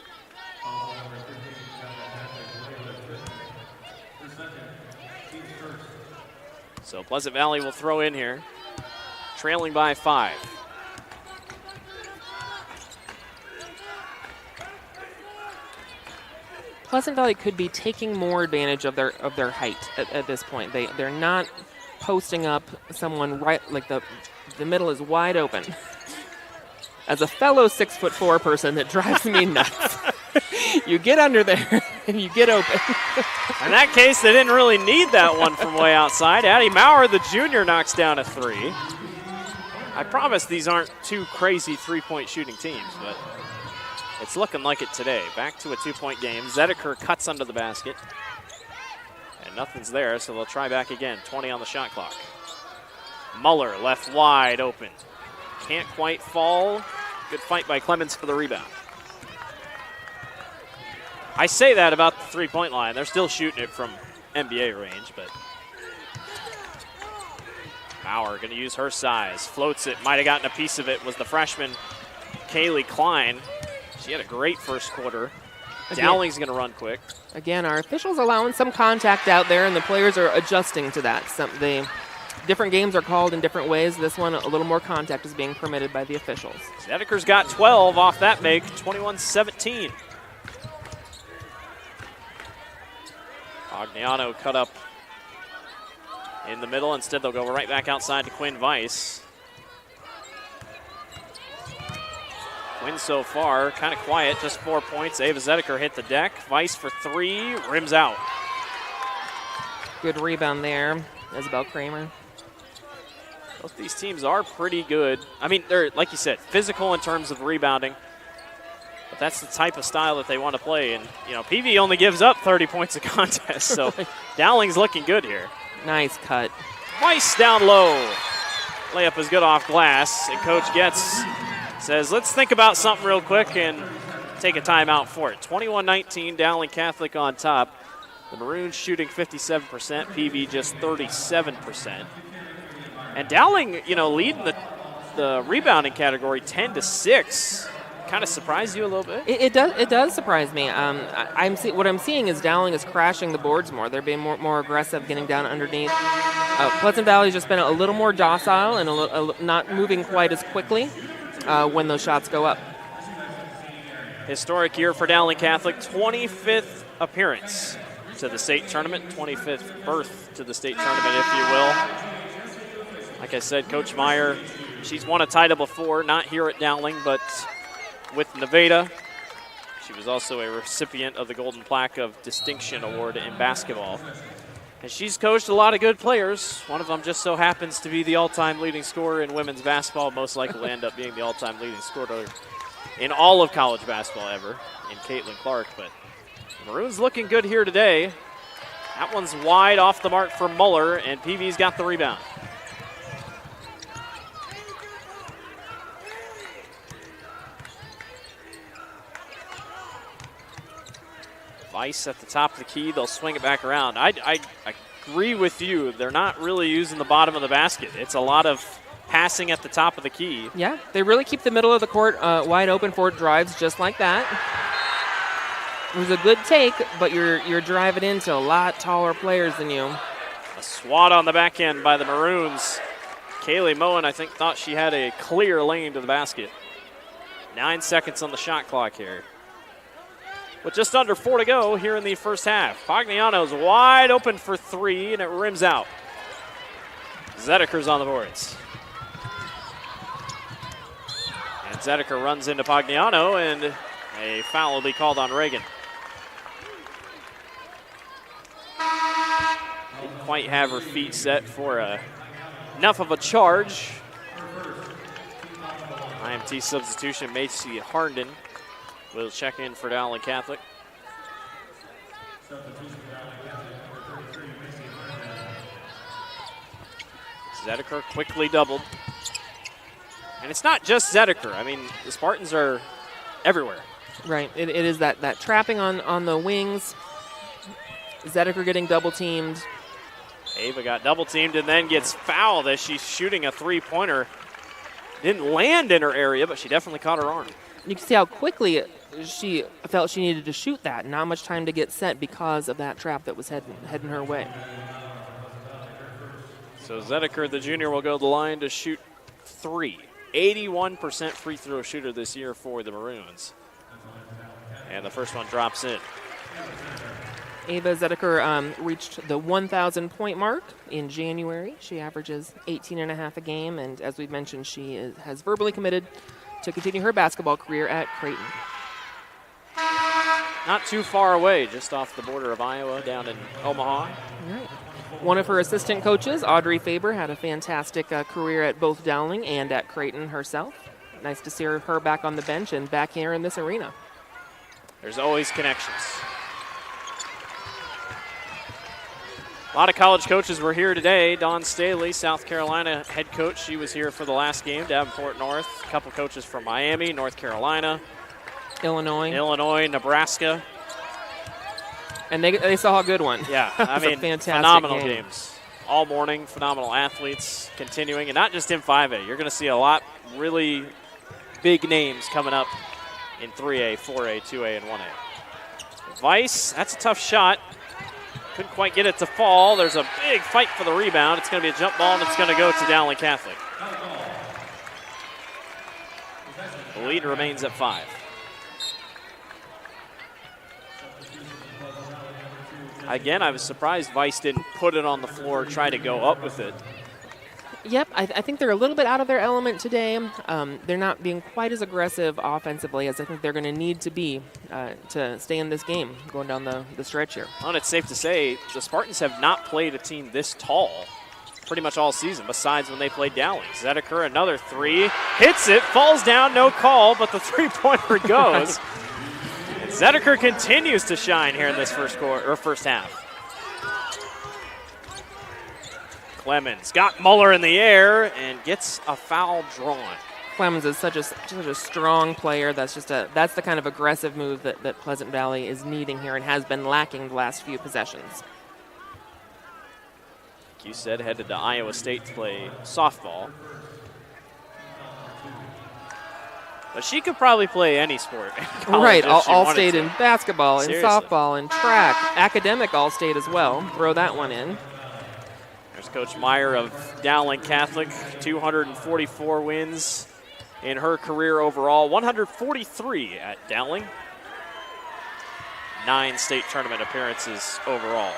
So Pleasant Valley will throw in here, trailing by 5. Pleasant Valley could be taking more advantage of their height at this point. They're not posting up someone right, like the middle is wide open. As a fellow 6'4" person, that drives me nuts. You get under there and you get open. In that case, they didn't really need that one from way outside. Addie Maurer, the junior, knocks down a three. I promise these aren't two crazy three-point shooting teams, but it's looking like it today. Back to a two-point game. Zedeker cuts under the basket. And nothing's there, so they'll try back again. 20 on the shot clock. Muller left wide open. Can't quite fall. Good fight by Clemens for the rebound. I say that about the three-point line. They're still shooting it from NBA range, but Maurer going to use her size. Floats it. Might have gotten a piece of it was the freshman, Kaylee Klein. She had a great first quarter. Dowling's going to run quick. Again, our officials allowing some contact out there, and the players are adjusting to that. Different games are called in different ways. This one, a little more contact is being permitted by the officials. Zedeker's got 12 off that make, 21-17. Pagliano cut up in the middle. Instead, they'll go right back outside to Quinn Weiss. Quinn so far kind of quiet, just 4 points. Ava Zedeker hit the deck. Weiss for three, rims out. Good rebound there, Isabel Kramer. Both these teams are pretty good. I mean, they're, like you said, physical in terms of rebounding. But that's the type of style that they want to play. And, you know, PV only gives up 30 points a contest, so Dowling's looking good here. Nice cut. Weiss down low. Layup is good off glass, and Coach Getz says, let's think about something real quick and take a timeout for it. 21-19, Dowling Catholic on top. The Maroons shooting 57%, PV just 37%. And Dowling, you know, leading the rebounding category 10-6. Kind of surprised you a little bit? It does surprise me. What I'm seeing is Dowling is crashing the boards more. They're being more aggressive, getting down underneath. Pleasant Valley's just been a little more docile and not moving quite as quickly when those shots go up. Historic year for Dowling Catholic, 25th appearance to the state tournament, 25th berth to the state tournament, if you will. Like I said, Coach Meyer, she's won a title before, not here at Dowling, but with Nevada. She was also a recipient of the Golden Plaque of Distinction Award in basketball. And she's coached a lot of good players. One of them just so happens to be the all-time leading scorer in women's basketball, most likely will end up being the all-time leading scorer in all of college basketball ever, in Caitlin Clark. But the Maroons looking good here today. That one's wide off the mark for Muller, and PV's got the rebound. Weiss at the top of the key. They'll swing it back around. I agree with you. They're not really using the bottom of the basket. It's a lot of passing at the top of the key. Yeah, they really keep the middle of the court wide open for drives just like that. It was a good take, but you're driving into a lot taller players than you. A swat on the back end by the Maroons. Kaylee Moen, I think, thought she had a clear lane to the basket. 9 seconds on the shot clock here. With just under 4 to go here in the first half. Pagliano's wide open for three, and it rims out. Zedeker's on the boards. And Zedeker runs into Pagliano, and a foul will be called on Reagan. Didn't quite have her feet set for enough of a charge. IMT substitution, Macy Harnden will check in for Dowling Catholic. Zedeker quickly doubled. And it's not just Zedeker. I mean, the Spartans are everywhere. Right. It is that trapping on the wings. Zedeker getting double teamed. Ava got double teamed and then gets fouled as she's shooting a three-pointer. Didn't land in her area, but she definitely caught her arm. You can see how quickly she felt she needed to shoot that. Not much time to get set because of that trap that was heading her way. So Zedeker, the junior, will go to the line to shoot three. 81% free throw shooter this year for the Maroons. And the first one drops in. Ava Zedeker reached the 1,000 point mark in January. She averages 18.5 a game, and as we've mentioned, she has verbally committed to continue her basketball career at Creighton. not too far away, just off the border of Iowa down in Omaha. Right. One of her assistant coaches, Audrey Faber, had a fantastic career at both Dowling and at Creighton herself. Nice to see her back on the bench and back here in this arena. There's always connections. A lot of college coaches were here today. Dawn Staley, South Carolina head coach, she was here for the last game. Davenport North, a couple coaches from Miami, North Carolina, Illinois, Nebraska. And they saw a good one. Yeah, I mean, phenomenal games. All morning, phenomenal athletes continuing, and not just in 5A. You're going to see a lot really big names coming up in 3A, 4A, 2A, and 1A. Vice, that's a tough shot. Couldn't quite get it to fall. There's a big fight for the rebound. It's going to be a jump ball, and it's going to go to Dowling Catholic. The lead remains at 5. Again, I was surprised Vice didn't put it on the floor, try to go up with it. Yep, I think they're a little bit out of their element today. They're not being quite as aggressive offensively as I think they're going to need to be to stay in this game going down the stretch here. Well, it's safe to say the Spartans have not played a team this tall pretty much all season, besides when they played Dowling. Zedeker, another three, hits it, falls down, no call, but the three-pointer goes. And Zedeker continues to shine here in this first half. Clemens got Muller in the air and gets a foul drawn. Clemens is such a strong player. That's the kind of aggressive move that Pleasant Valley is needing here and has been lacking the last few possessions. Like you said, headed to Iowa State to play softball. But she could probably play any sport. Right, all-state in basketball, and Seriously. softball, and track. Academic all-state as well. Throw that one in. There's Coach Meyer of Dowling Catholic, 244 wins in her career overall, 143 at Dowling. 9 state tournament appearances overall.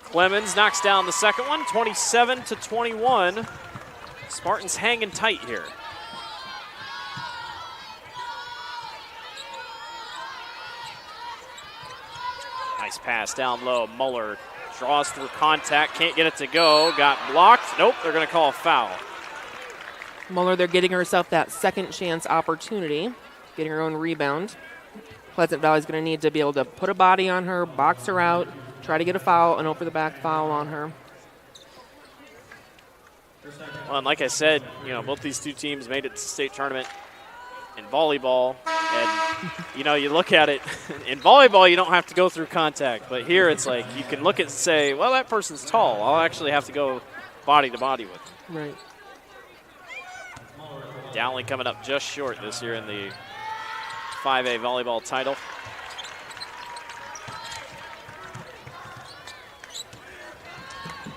Clemens knocks down the second one, 27-21. Spartans hanging tight here. Nice pass down low. Muller draws through contact, can't get it to go. Got blocked. Nope, they're going to call a foul. Muller, they're getting herself that second chance opportunity, getting her own rebound. Pleasant Valley's going to need to be able to put a body on her, box her out, try to get a foul, an over-the-back foul on her. Well, and like I said, both these two teams made it to the state tournament in volleyball. And, you look at it, in volleyball you don't have to go through contact. But here it's like you can look at it and say, well, that person's tall. I'll actually have to go body to body with them. Right. Dowling coming up just short this year in the 5A volleyball title.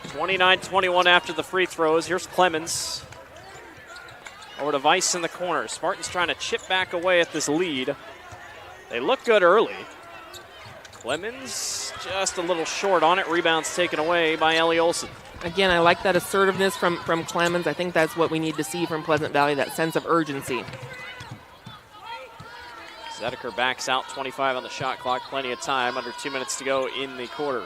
(29-21) after the free throws. Here's Clemens. Over to Vice in the corner. Spartans trying to chip back away at this lead. They look good early. Clemens just a little short on it. Rebounds taken away by Ellie Olson. Again, I like that assertiveness from Clemens. I think that's what we need to see from Pleasant Valley, that sense of urgency. Zedeker backs out, 25 on the shot clock. Plenty of time, under 2 minutes to go in the quarter.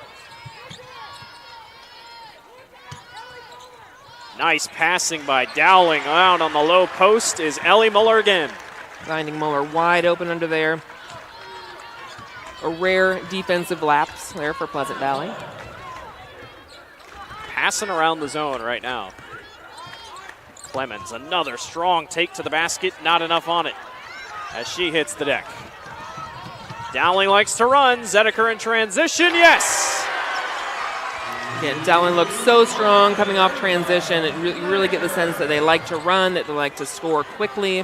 Nice passing by Dowling. Out on the low post is Ellie Muller again. Finding Muller wide open under there. A rare defensive lapse there for Pleasant Valley. Passing around the zone right now. Clemens, another strong take to the basket. Not enough on it as she hits the deck. Dowling likes to run. Zedeker in transition. Yes! Again, Dowling looks so strong coming off transition. You really get the sense that they like to run, that they like to score quickly.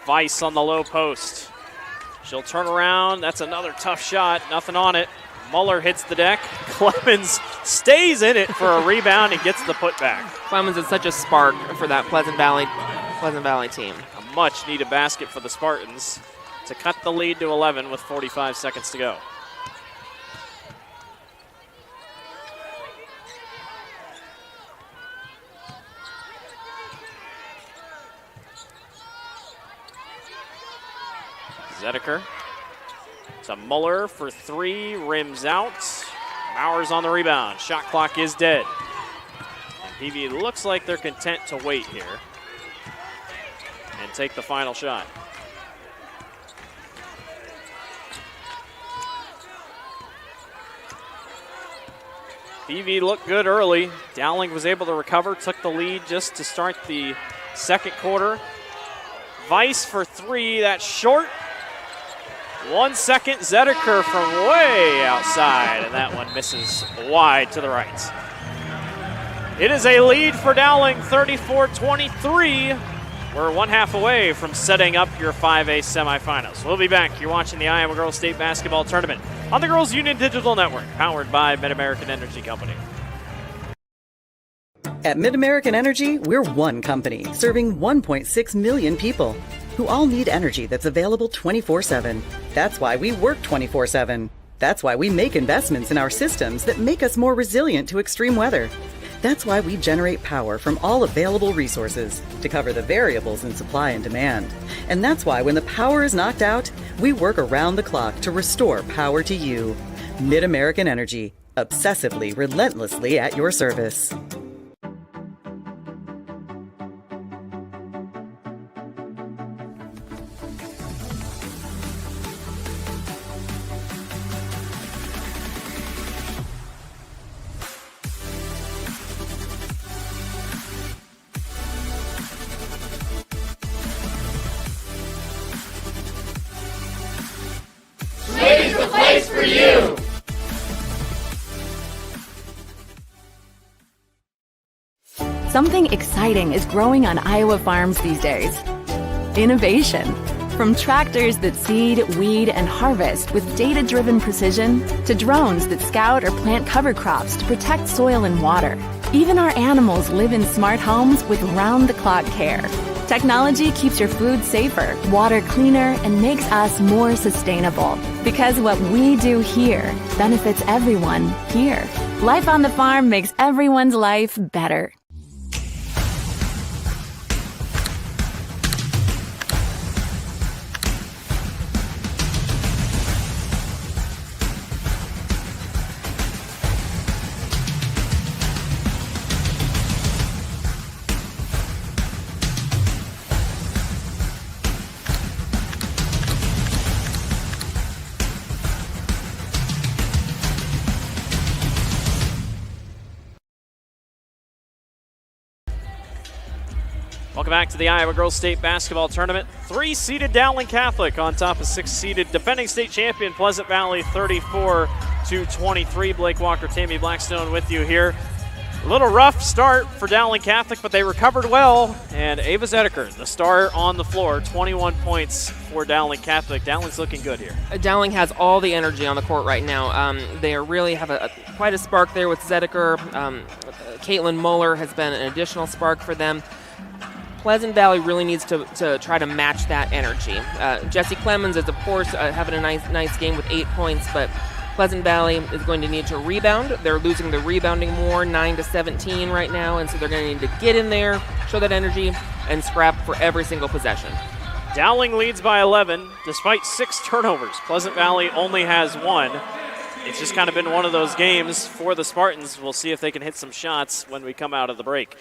Vice on the low post. She'll turn around. That's another tough shot. Nothing on it. Muller hits the deck. Clemens stays in it for a rebound and gets the putback. Clemens is such a spark for that Pleasant Valley team. A much needed basket for the Spartans to cut the lead to 11 with 45 seconds to go. Zedeker to Muller for three, rims out. Mowers on the rebound. Shot clock is dead. And PV looks like they're content to wait here and take the final shot. PV looked good early. Dowling was able to recover, took the lead just to start the second quarter. Weiss for three, that's short. 1 second, Zedeker from way outside, and that one misses wide to the right. It is a lead for Dowling, 34-23. We're 1/2 away from setting up your 5A semifinals. We'll be back. You're watching the Iowa Girls State Basketball Tournament on the Girls Union Digital Network, powered by Mid-American Energy Company. At Mid-American Energy, we're one company serving 1.6 million people who all need energy that's available 24/7. That's why we work 24/7. That's why we make investments in our systems that make us more resilient to extreme weather. That's why we generate power from all available resources to cover the variables in supply and demand. And that's why when the power is knocked out, we work around the clock to restore power to you. Mid-American Energy, obsessively, relentlessly at your service. Slade's the place for you! Something exciting is growing on Iowa farms these days. Innovation. From tractors that seed, weed, and harvest with data-driven precision to drones that scout or plant cover crops to protect soil and water. Even our animals live in smart homes with round-the-clock care. Technology keeps your food safer, water cleaner, and makes us more sustainable. Because what we do here benefits everyone here. Life on the farm makes everyone's life better. Welcome back to the Iowa Girls State Basketball Tournament. 3-seeded Dowling Catholic on top of 6-seeded defending state champion Pleasant Valley, 34-23. Blake Walker, Tammy Blackstone with you here. A little rough start for Dowling Catholic, but they recovered well. And Ava Zedeker, the star on the floor, 21 points for Dowling Catholic. Dowling's looking good here. Dowling has all the energy on the court right now. They really have quite a spark there with Zedeker. Caitlin Muller has been an additional spark for them. Pleasant Valley really needs to try to match that energy. Jesse Clemens is, of course, having a nice game with 8 points, but Pleasant Valley is going to need to rebound. They're losing the rebounding more, 9-17 right now, and so they're going to need to get in there, show that energy, and scrap for every single possession. Dowling leads by 11, despite 6 turnovers. Pleasant Valley only has 1. It's just kind of been one of those games for the Spartans. We'll see if they can hit some shots when we come out of the break.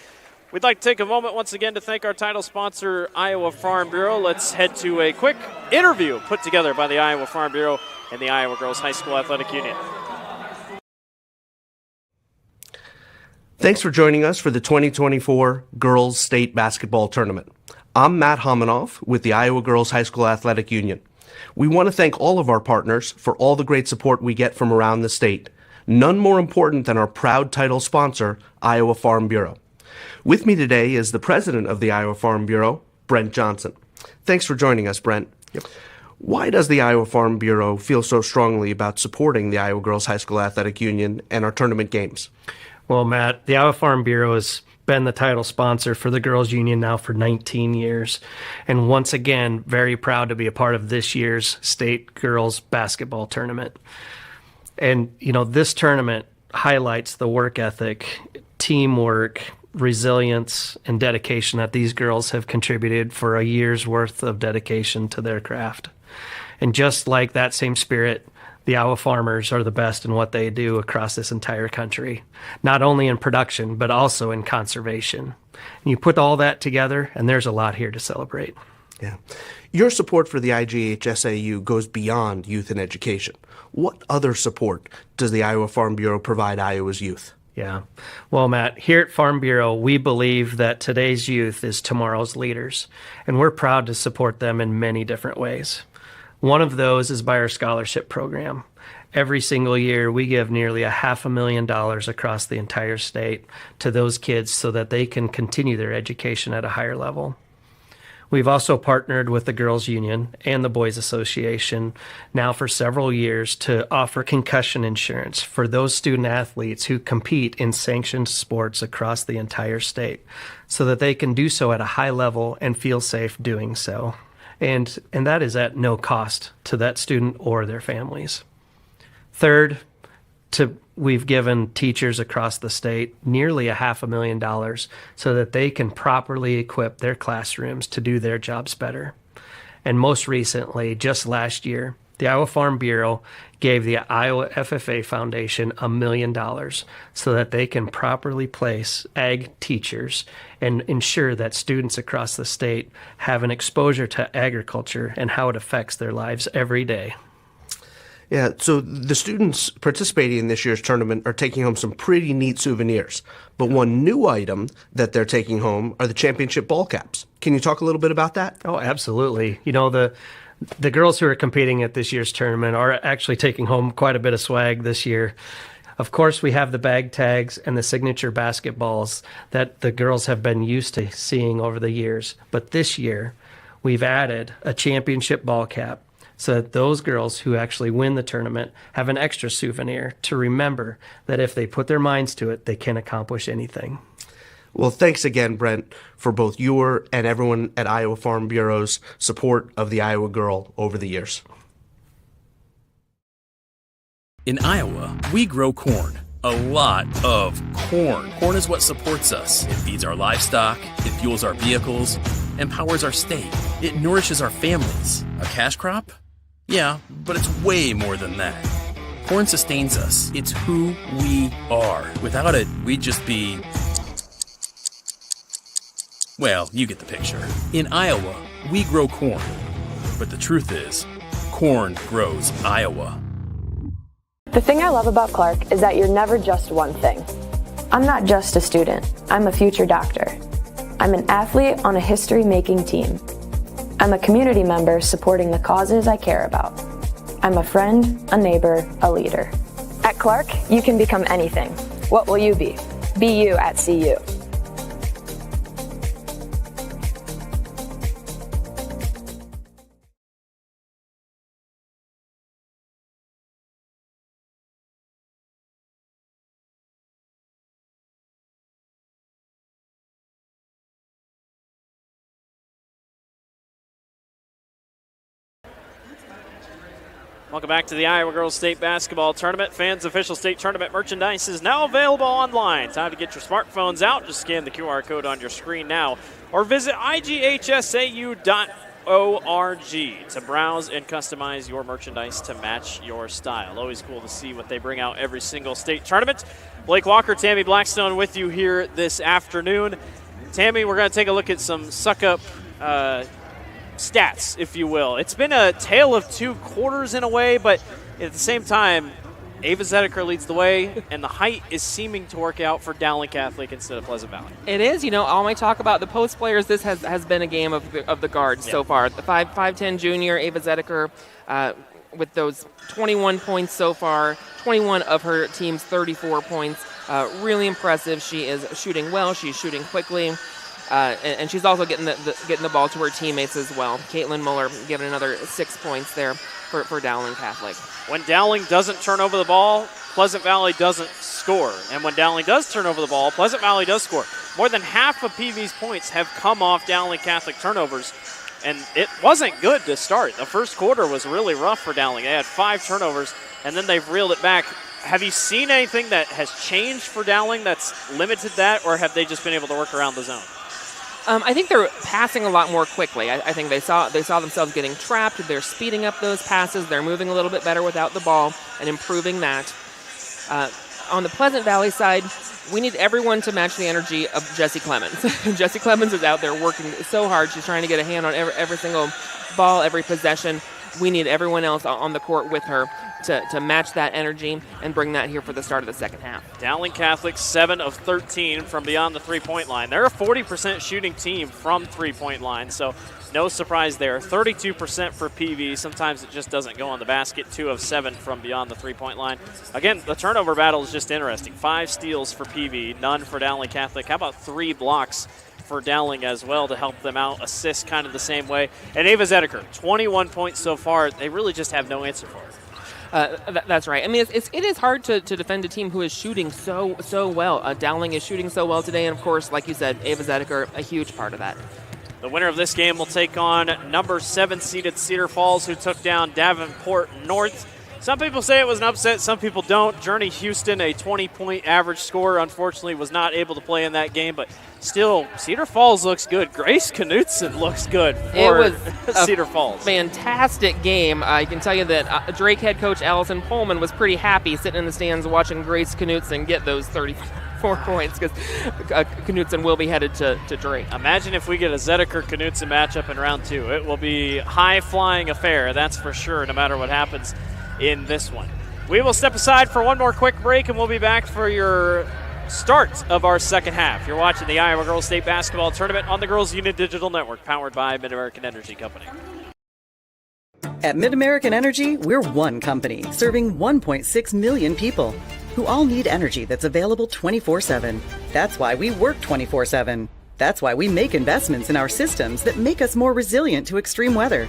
We'd like to take a moment once again to thank our title sponsor, Iowa Farm Bureau. Let's head to a quick interview put together by the Iowa Farm Bureau and the Iowa Girls High School Athletic Union. Thanks for joining us for the 2024 Girls State Basketball Tournament. I'm Matt Hominoff with the Iowa Girls High School Athletic Union. We want to thank all of our partners for all the great support we get from around the state. None more important than our proud title sponsor, Iowa Farm Bureau. With me today is the president of the Iowa Farm Bureau, Brent Johnson. Thanks for joining us, Brent. Yep. Why does the Iowa Farm Bureau feel so strongly about supporting the Iowa Girls High School Athletic Union and our tournament games? Well, Matt, the Iowa Farm Bureau has been the title sponsor for the Girls Union now for 19 years. And once again, very proud to be a part of this year's state girls basketball tournament. And, this tournament highlights the work ethic, teamwork, resilience, and dedication that these girls have contributed for a year's worth of dedication to their craft. And just like that same spirit, the Iowa farmers are the best in what they do across this entire country, not only in production, but also in conservation. And you put all that together, and there's a lot here to celebrate. Yeah. Your support for the IGHSAU goes beyond youth and education. What other support does the Iowa Farm Bureau provide Iowa's youth? Yeah. Well, Matt, here at Farm Bureau, we believe that today's youth is tomorrow's leaders, and we're proud to support them in many different ways. One of those is by our scholarship program. Every single year, we give nearly $500,000 across the entire state to those kids so that they can continue their education at a higher level. We've also partnered with the Girls Union and the Boys Association now for several years to offer concussion insurance for those student athletes who compete in sanctioned sports across the entire state so that they can do so at a high level and feel safe doing so. And that is at no cost to that student or their families. Third, we've given teachers across the state nearly $500,000 so that they can properly equip their classrooms to do their jobs better. And most recently, just last year, the Iowa Farm Bureau gave the Iowa FFA Foundation $1 million so that they can properly place ag teachers and ensure that students across the state have an exposure to agriculture and how it affects their lives every day. Yeah, so the students participating in this year's tournament are taking home some pretty neat souvenirs. But one new item that they're taking home are the championship ball caps. Can you talk a little bit about that? Oh, absolutely. You know, the girls who are competing at this year's tournament are actually taking home quite a bit of swag this year. Of course, we have the bag tags and the signature basketballs that the girls have been used to seeing over the years. But this year, we've added a championship ball cap so that those girls who actually win the tournament have an extra souvenir to remember that if they put their minds to it, they can accomplish anything. Well, thanks again, Brent, for both your and everyone at Iowa Farm Bureau's support of the Iowa Girl over the years. In Iowa, we grow corn. A lot of corn. Corn is what supports us. It feeds our livestock, it fuels our vehicles, and powers our state. It nourishes our families. A cash crop? Yeah, but it's way more than that. Corn sustains us. It's who we are. Without it, we'd just be... well, you get the picture. In Iowa, we grow corn. But the truth is, corn grows Iowa. The thing I love about Clark is that you're never just one thing. I'm not just a student. I'm a future doctor. I'm an athlete on a history-making team. I'm a community member supporting the causes I care about. I'm a friend, a neighbor, a leader. At Clark, you can become anything. What will you be? Be you at CU. Welcome back to the Iowa Girls State Basketball Tournament. Fans' official state tournament merchandise is now available online. Time to get your smartphones out. Just scan the QR code on your screen now or visit IGHSAU.org to browse and customize your merchandise to match your style. Always cool to see what they bring out every single state tournament. Blake Walker, Tammy Blackstone with you here this afternoon. Tammy, we're going to take a look at some suck-up stats, if you will. It's been a tale of two quarters in a way, but at the same time, Ava Zedeker leads the way, and the height is seeming to work out for Dowling Catholic instead of Pleasant Valley. It is. You know, all my talk about the post players, this has been a game of the guards so far. The 5'10" junior, Ava Zedeker, with those 21 points so far, 21 of her team's 34 points. Really impressive. She is shooting well. She's shooting quickly. And she's also getting the ball to her teammates as well. Caitlin Muller giving another 6 points there for Dowling Catholic. When Dowling doesn't turn over the ball, Pleasant Valley doesn't score. And when Dowling does turn over the ball, Pleasant Valley does score. More than half of PV's points have come off Dowling Catholic turnovers. And it wasn't good to start. The first quarter was really rough for Dowling. They had 5 turnovers, and then they've reeled it back. Have you seen anything that has changed for Dowling that's limited that, or have they just been able to work around the zone? I think they're passing a lot more quickly. I think they saw themselves getting trapped. They're speeding up those passes. They're moving a little bit better without the ball and improving that. On the Pleasant Valley side, we need everyone to match the energy of Jessie Clemens. Jessie Clemens is out there working so hard. She's trying to get a hand on every single ball, every possession. We need everyone else on the court with her to match that energy and bring that here for the start of the second half. Dowling Catholic 7 of 13 from beyond the three-point line. They're a 40% shooting team from three-point line, so no surprise there. 32% for PV. Sometimes it just doesn't go on the basket. 2 of 7 from beyond the three-point line. Again, the turnover battle is just interesting. 5 steals for PV, none for Dowling Catholic. How about 3 blocks for Dowling as well to help them out? Assists kind of the same way. And Ava Zedeker, 21 points so far. They really just have no answer for her. That's right. I mean, it is hard to defend a team who is shooting so well. Dowling is shooting so well today, and of course, like you said, Ava Zedeker, a huge part of that. The winner of this game will take on number 7 seeded Cedar Falls, who took down Davenport North. Some people say it was an upset, some people don't. Journey Houston, a 20-point average scorer, unfortunately was not able to play in that game, but still, Cedar Falls looks good. Grace Knutson looks good for Cedar Falls. Fantastic game. I can tell you that Drake head coach Allison Pullman was pretty happy sitting in the stands watching Grace Knutson get those 34 points because Knutson will be headed to Drake. Imagine if we get a Zedeker-Knutson matchup in round 2. It will be high-flying affair, that's for sure, no matter what happens in this one. We will step aside for one more quick break, and we'll be back for your start of our second half. You're watching the Iowa Girls State Basketball Tournament on the Girls Unit Digital Network, powered by Mid-American Energy Company. At Mid-American Energy, we're one company serving 1.6 million people who all need energy that's available 24/7. That's why we work 24/7. That's why we make investments in our systems that make us more resilient to extreme weather.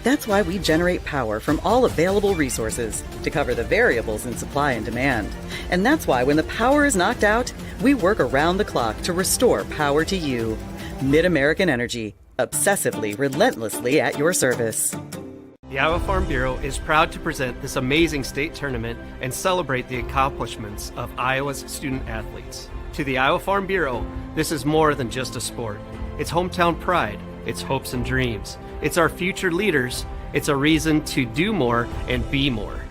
That's why we generate power from all available resources to cover the variables in supply and demand. And that's why when the power is knocked out, we work around the clock to restore power to you. Mid-American Energy, obsessively, relentlessly at your service. The Iowa Farm Bureau is proud to present this amazing state tournament and celebrate the accomplishments of Iowa's student athletes. To the Iowa Farm Bureau, this is more than just a sport. It's hometown pride, it's hopes and dreams. It's our future leaders. It's a reason to do more and be more.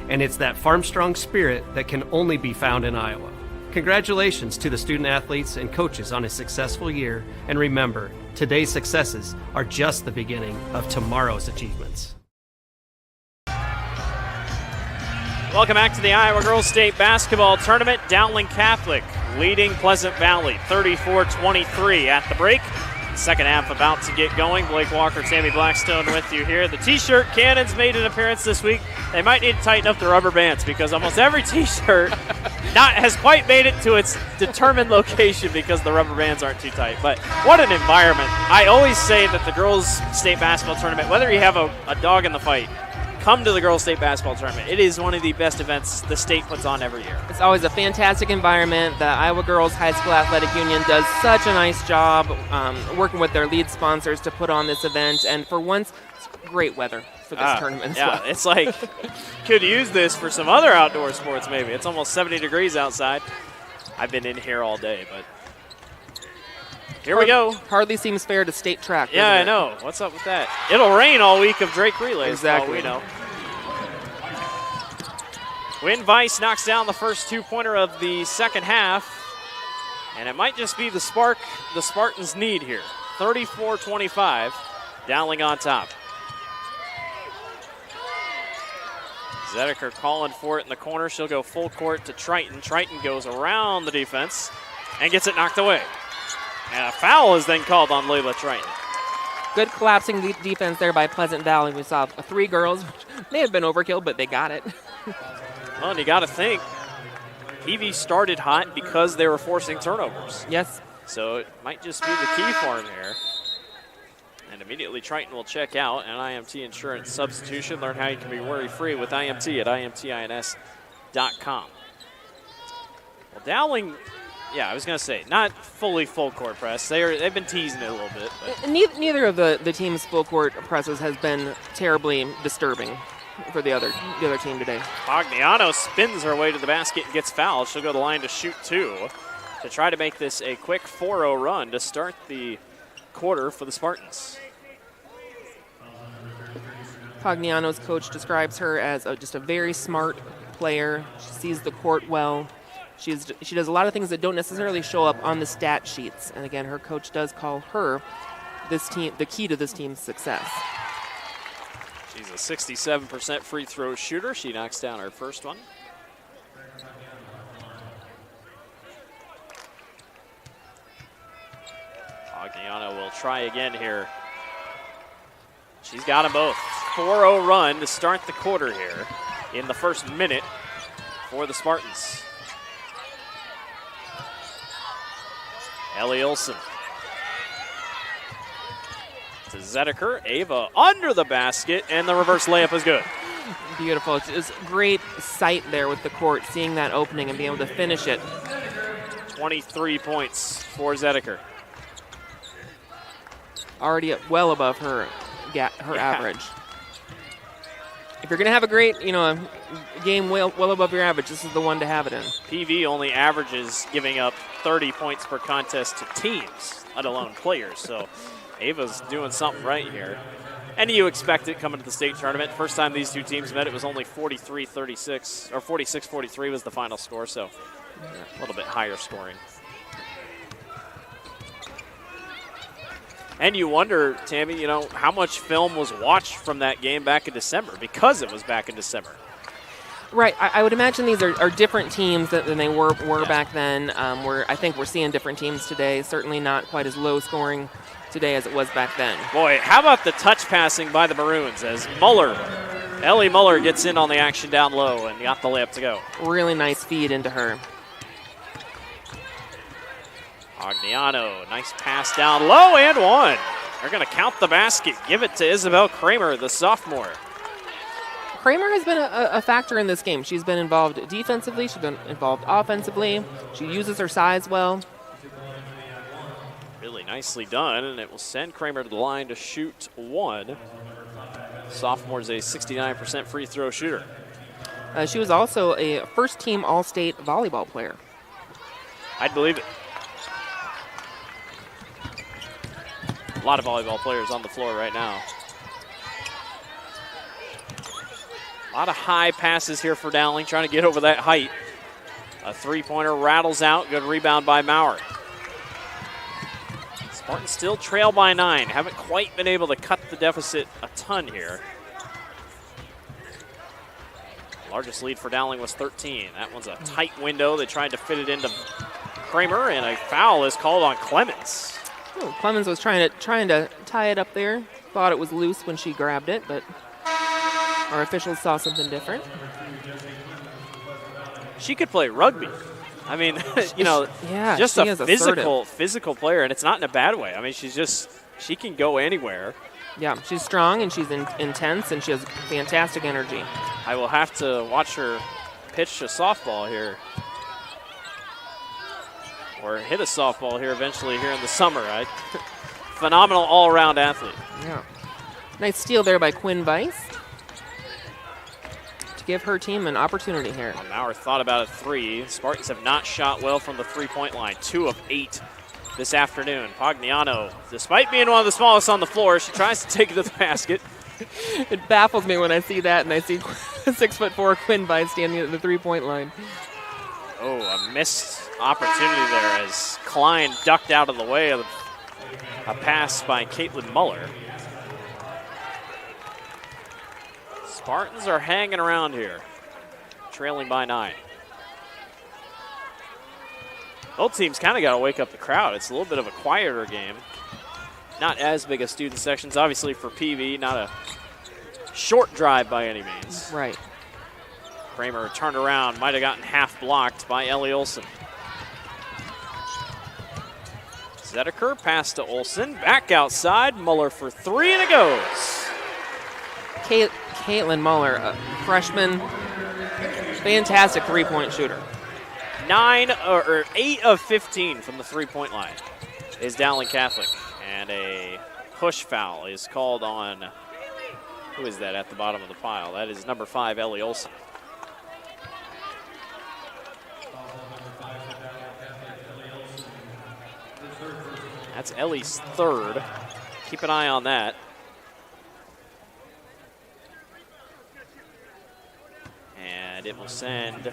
And it's that farm strong spirit that can only be found in Iowa. Congratulations to the student athletes and coaches on a successful year. And remember, today's successes are just the beginning of tomorrow's achievements. Welcome back to the Iowa Girls State Basketball Tournament. Dowling Catholic leading Pleasant Valley 34-23 at the break. Second half about to get going. Blake Walker, Tammy Blackstone with you here. The T-shirt cannons made an appearance this week. They might need to tighten up the rubber bands because almost every T-shirt has quite made it to its determined location because the rubber bands aren't too tight. But what an environment. I always say that the Girls State Basketball Tournament, whether you have a dog in the fight, come to the Girls State Basketball Tournament. It is one of the best events the state puts on every year. It's always a fantastic environment. The Iowa Girls High School Athletic Union does such a nice job working with their lead sponsors to put on this event. And for once, it's great weather for this tournament as well. It's like, could use this for some other outdoor sports maybe. It's almost 70 degrees outside. I've been in here all day, but here we go. Hardly seems fair to state track. Yeah, I know. What's up with that? It'll rain all week of Drake relays. Exactly. We know. Wynn Weiss knocks down the first two-pointer of the second half, and it might just be the spark the Spartans need here. 34-25, Dowling on top. Zedeker calling for it in the corner. She'll go full court to Triton. Triton goes around the defense and gets it knocked away. And a foul is then called on Layla Triton. Good collapsing defense there by Pleasant Valley. We saw 3 girls, which may have been overkill, but they got it. Well, and you got to think, PV started hot because they were forcing turnovers. Yes. So it might just be the key for him here. And immediately Triton will check out an IMT insurance substitution. Learn how you can be worry-free with IMT at imtins.com. Well, Dowling... Yeah, I was going to say, not fully full court press. They've been teasing it a little bit. But. Neither of the team's full court presses has been terribly disturbing for the other team today. Pagliano spins her way to the basket and gets fouled. She'll go to the line to shoot 2 to try to make this a quick 4-0 run to start the quarter for the Spartans. Pagliano's coach describes her as just a very smart player. She sees the court well. She does a lot of things that don't necessarily show up on the stat sheets. And again, her coach does call her the key to this team's success. She's a 67% free throw shooter. She knocks down her first one. Pagliano will try again here. She's got them both. 4-0 run to start the quarter here in the first minute for the Spartans. Ellie Olsen to Zedeker. Ava under the basket, and the reverse layup is good. Beautiful. It's great sight there with the court, seeing that opening and being able to finish it. 23 points for Zedeker. Already well above her average. If you're going to have a great, a game well above your average, this is the one to have it in. PV only averages giving up 30 points per contest to teams, let alone players. So Ava's doing something right here. And you expect it coming to the state tournament. First time these two teams met, it was only 43-36, or 46-43 was the final score, so a little bit higher scoring. And you wonder, Tammy, how much film was watched from that game back in December because it was back in December. Right. I would imagine these are different teams than they were back then. I think we're seeing different teams today. Certainly not quite as low scoring today as it was back then. Boy, how about the touch passing by the Maroons as Ellie Muller gets in on the action down low and got the layup to go. Really nice feed into her. Pagliano, nice pass down low and one. They're going to count the basket, give it to Isabel Kramer, the sophomore. Kramer has been a factor in this game. She's been involved defensively. She's been involved offensively. She uses her size well. Really nicely done, and it will send Kramer to the line to shoot one. Sophomore's a 69% free throw shooter. She was also a first-team All-State volleyball player. I'd believe it. A lot of volleyball players on the floor right now. A lot of high passes here for Dowling, trying to get over that height. A three-pointer rattles out. Good rebound by Maurer. Spartans still trail by 9. Haven't quite been able to cut the deficit a ton here. Largest lead for Dowling was 13. That one's a tight window. They tried to fit it into Kramer, and a foul is called on Clemens. Oh, Clemens was trying to tie it up there. Thought it was loose when she grabbed it, but our officials saw something different. She could play rugby. I mean, just a physical player, and it's not in a bad way. I mean, she can go anywhere. Yeah, she's strong and she's intense and she has fantastic energy. I will have to watch her pitch a softball here. Or hit a softball here eventually here in the summer. Phenomenal all-around athlete. Yeah. Nice steal there by Quinn Weiss to give her team an opportunity here. Well, Maurer thought about a three. Spartans have not shot well from the three-point line. 2 of 8 this afternoon. Pagliano, despite being one of the smallest on the floor, she tries to take it to the basket. It baffles me when I see that and I see 6'4" Quinn Weiss standing at the three-point line. Oh, a missed opportunity there as Klein ducked out of the way of a pass by Caitlin Muller. Spartans are hanging around here, trailing by 9. Both teams kind of got to wake up the crowd. It's a little bit of a quieter game. Not as big as student sections, obviously for PV, not a short drive by any means. Right. Kramer turned around, might have gotten half blocked by Ellie Olsen. Zedeker pass to Olsen, back outside, Muller for 3 and it goes. Caitlin Muller, a freshman, fantastic three-point shooter. 8 of 15 from the three-point line is Dowling Catholic. And a push foul is called on, who is that at the bottom of the pile? That is number 5, Ellie Olsen. That's Ellie's third. Keep an eye on that. And it will send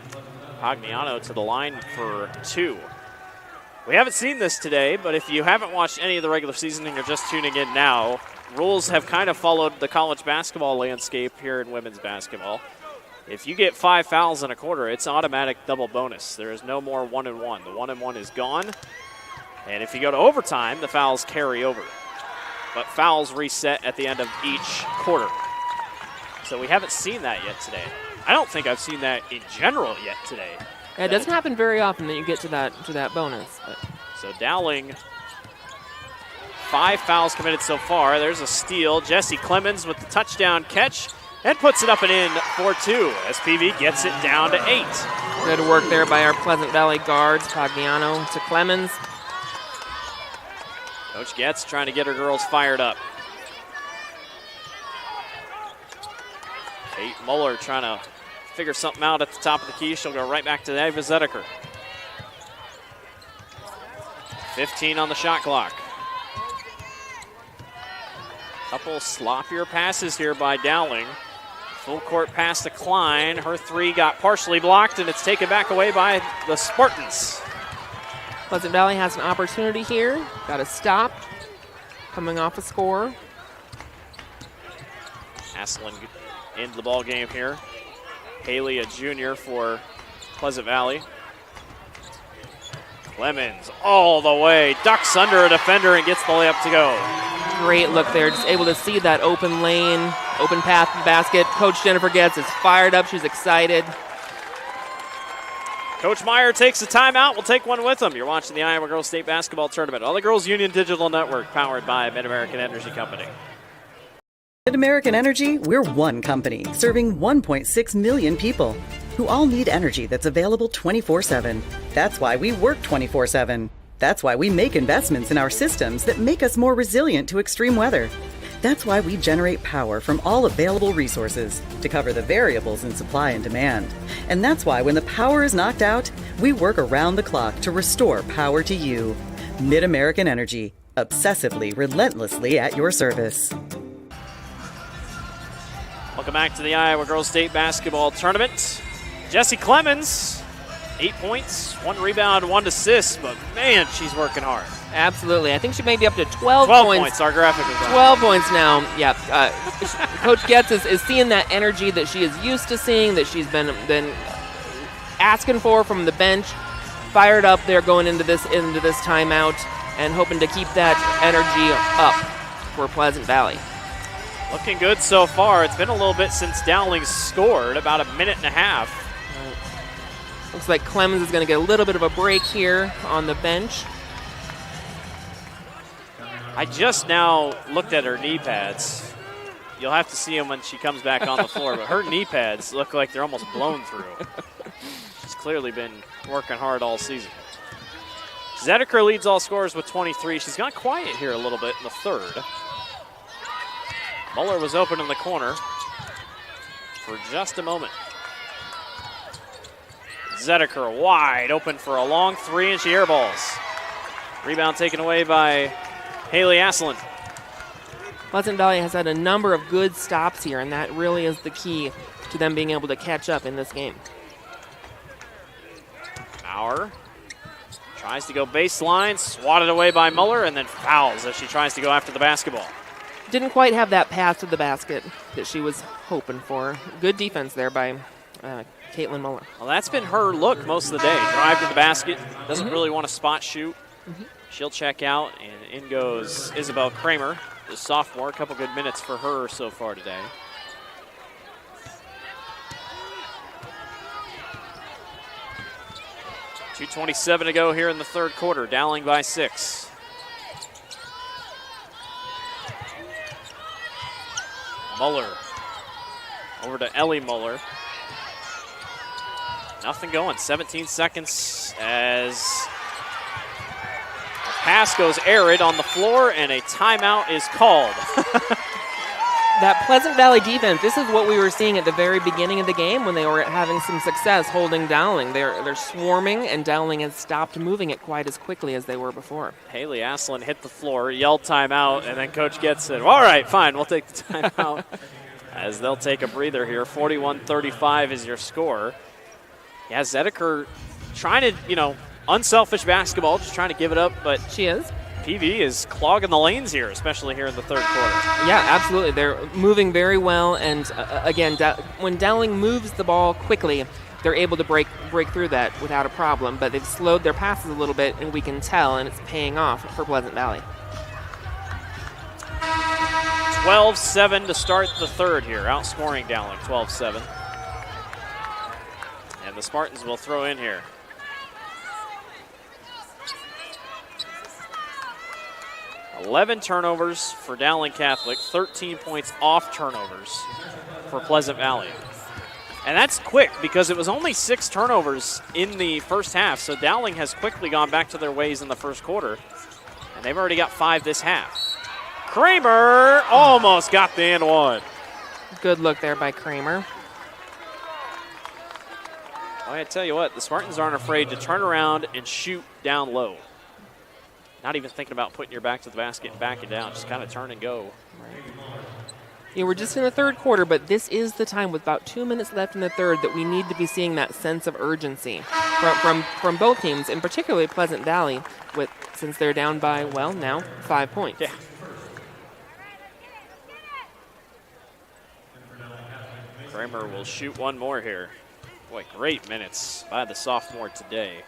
Pagliano to the line for 2. We haven't seen this today, but if you haven't watched any of the regular season and you're just tuning in now, rules have kind of followed the college basketball landscape here in women's basketball. If you get 5 fouls in a quarter, it's automatic double bonus. There is no more 1-and-1. The 1-and-1 is gone. And if you go to overtime, the fouls carry over. But fouls reset at the end of each quarter. So we haven't seen that yet today. I don't think I've seen that in general yet today. Yeah, it doesn't happen very often that you get to that bonus. But. So Dowling, 5 fouls committed so far. There's a steal. Jesse Clemens with the touchdown catch and puts it up and in for 2 as PV gets it down to 8. Good work there by our Pleasant Valley guards, Pagliano to Clemens. Coach Getz trying to get her girls fired up. Kate Muller trying to figure something out at the top of the key. She'll go right back to Eva Zedeker. 15 on the shot clock. Couple sloppier passes here by Dowling. Full court pass to Klein. Her 3 got partially blocked, and it's taken back away by the Spartans. Pleasant Valley has an opportunity here. Got a stop. Coming off a score. Asselin into the ball game here. Haley, a junior for Pleasant Valley. Clemens all the way. Ducks under a defender and gets the layup to go. Great look there. Just able to see that open lane, open path to the basket. Coach Jennifer Getz is fired up. She's excited. Coach Meyer takes a timeout. We'll take one with him. You're watching the Iowa Girls State Basketball Tournament on the Girls Union Digital Network, powered by Mid-American Energy Company. Mid-American Energy, we're one company serving 1.6 million people who all need energy that's available 24/7. That's why we work 24/7. That's why we make investments in our systems that make us more resilient to extreme weather. That's why we generate power from all available resources to cover the variables in supply and demand. And that's why when the power is knocked out, we work around the clock to restore power to you. Mid-American Energy, obsessively, relentlessly at your service. Welcome back to the Iowa Girls State Basketball Tournament. Jessie Clemens, 8 points, 1 rebound, 1 assist, but man, she's working hard. Absolutely. I think she may be up to 12 points. Our graphic is on. 12 points now. Yeah. Coach Getz is seeing that energy that she is used to seeing, that she's been asking for from the bench. Fired up there going into this timeout and hoping to keep that energy up for Pleasant Valley. Looking good so far. It's been a little bit since Dowling scored, about a minute and a half. Looks like Clemens is going to get a little bit of a break here on the bench. I just now looked at her knee pads. You'll have to see them when she comes back on the floor, but her knee pads look like they're almost blown through. She's clearly been working hard all season. Zedeker leads all scorers with 23. She's gone quiet here a little bit in the third. Muller was open in the corner for just a moment. Zedeker wide open for a long 3, and she airballs. Rebound taken away by Haley Asselin. Pleasant Valley has had a number of good stops here, and that really is the key to them being able to catch up in this game. Bauer tries to go baseline, swatted away by Muller, and then fouls as she tries to go after the basketball. Didn't quite have that pass to the basket that she was hoping for. Good defense there by Caitlin Muller. Well, that's been her look most of the day. Drive to the basket, doesn't really want to spot shoot. She'll check out, and in goes Isabel Kramer, the sophomore. A couple good minutes for her so far today. .227 to go here in the third quarter. Dowling by 6. Muller over to Ellie Muller. Nothing going. 17 seconds as a pass goes arid on the floor and a timeout is called. That Pleasant Valley defense, this is what we were seeing at the very beginning of the game when they were having some success holding Dowling. They're swarming, and Dowling has stopped moving it quite as quickly as they were before. Haley Asselin hit the floor, yelled timeout, and then Coach Getz said, all right, fine, we'll take the timeout. As they'll take a breather here. 41-35 is your score. Yeah, Zedeker trying to, unselfish basketball, just trying to give it up, but she is. PV is clogging the lanes here, especially here in the third quarter. Yeah, absolutely. They're moving very well, and again, when Dowling moves the ball quickly, they're able to break through that without a problem, but they've slowed their passes a little bit, and we can tell, and it's paying off for Pleasant Valley. 12-7 to start the third here, outscoring Dowling 12-7. And the Spartans will throw in here. 11 turnovers for Dowling Catholic, 13 points off turnovers for Pleasant Valley. And that's quick because it was only 6 turnovers in the first half, so Dowling has quickly gone back to their ways in the first quarter, and they've already got 5 this half. Kramer almost got the and one. Good look there by Kramer. Well, I tell you what, the Spartans aren't afraid to turn around and shoot down low. Not even thinking about putting your back to the basket and backing down. Just kind of turn and go. Yeah, we're just in the third quarter, but this is the time with about 2 minutes left in the third that we need to be seeing that sense of urgency from both teams, and particularly Pleasant Valley, since they're down by, now 5 points. Yeah. Kramer will shoot one more here. Boy, great minutes by the sophomore today.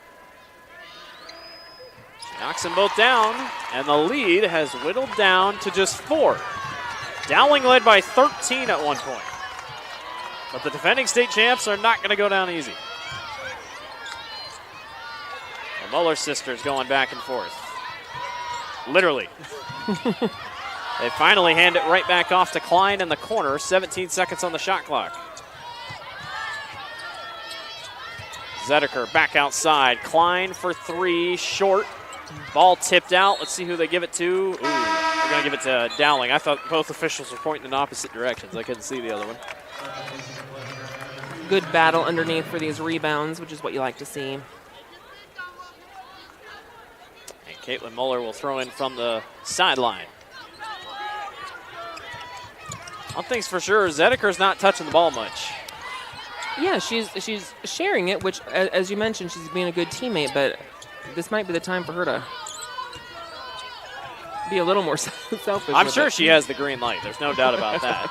She knocks them both down, and the lead has whittled down to just 4. Dowling led by 13 at one point. But the defending state champs are not going to go down easy. The Muller sisters going back and forth. Literally. They finally hand it right back off to Klein in the corner. 17 seconds on the shot clock. Zedeker back outside. Klein for 3, short. Ball tipped out. Let's see who they give it to. Ooh, they're going to give it to Dowling. I thought both officials were pointing in opposite directions. I couldn't see the other one. Good battle underneath for these rebounds, which is what you like to see. And Caitlin Muller will throw in from the sideline. One thing's for sure, Zedeker's not touching the ball much. Yeah, she's sharing it, which, as you mentioned, she's being a good teammate, but this might be the time for her to be a little more selfish. I'm sure she has the green light. There's no doubt about that.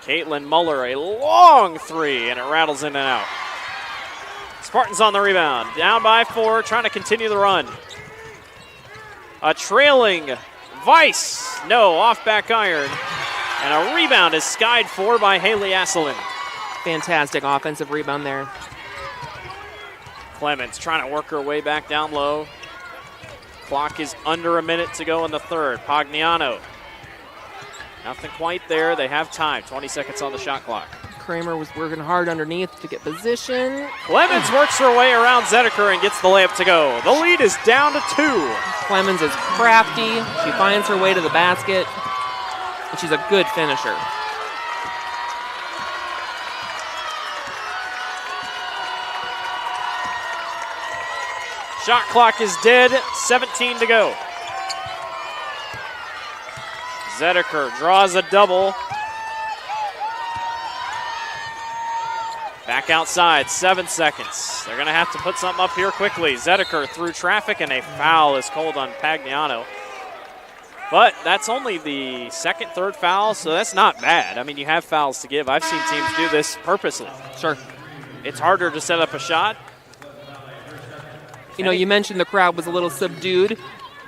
Caitlin Muller, a long 3, and it rattles in and out. Spartans on the rebound. Down by 4, trying to continue the run. A trailing Weiss. No, off back iron. And a rebound is skied for by Haley Asselin. Fantastic offensive rebound there. Clemens trying to work her way back down low. Clock is under a minute to go in the third. Pagliano. Nothing quite there. They have time. 20 seconds on the shot clock. Kramer was working hard underneath to get position. Clemens works her way around Zedeker and gets the layup to go. The lead is down to 2. Clemens is crafty. She finds her way to the basket. And she's a good finisher. Shot clock is dead, 17 to go. Zedeker draws a double. Back outside, 7 seconds. They're going to have to put something up here quickly. Zedeker through traffic, and a foul is called on Pagliano. But that's only the second, third foul, so that's not bad. I mean, you have fouls to give. I've seen teams do this purposely. Sure. It's harder to set up a shot. You know, you mentioned the crowd was a little subdued.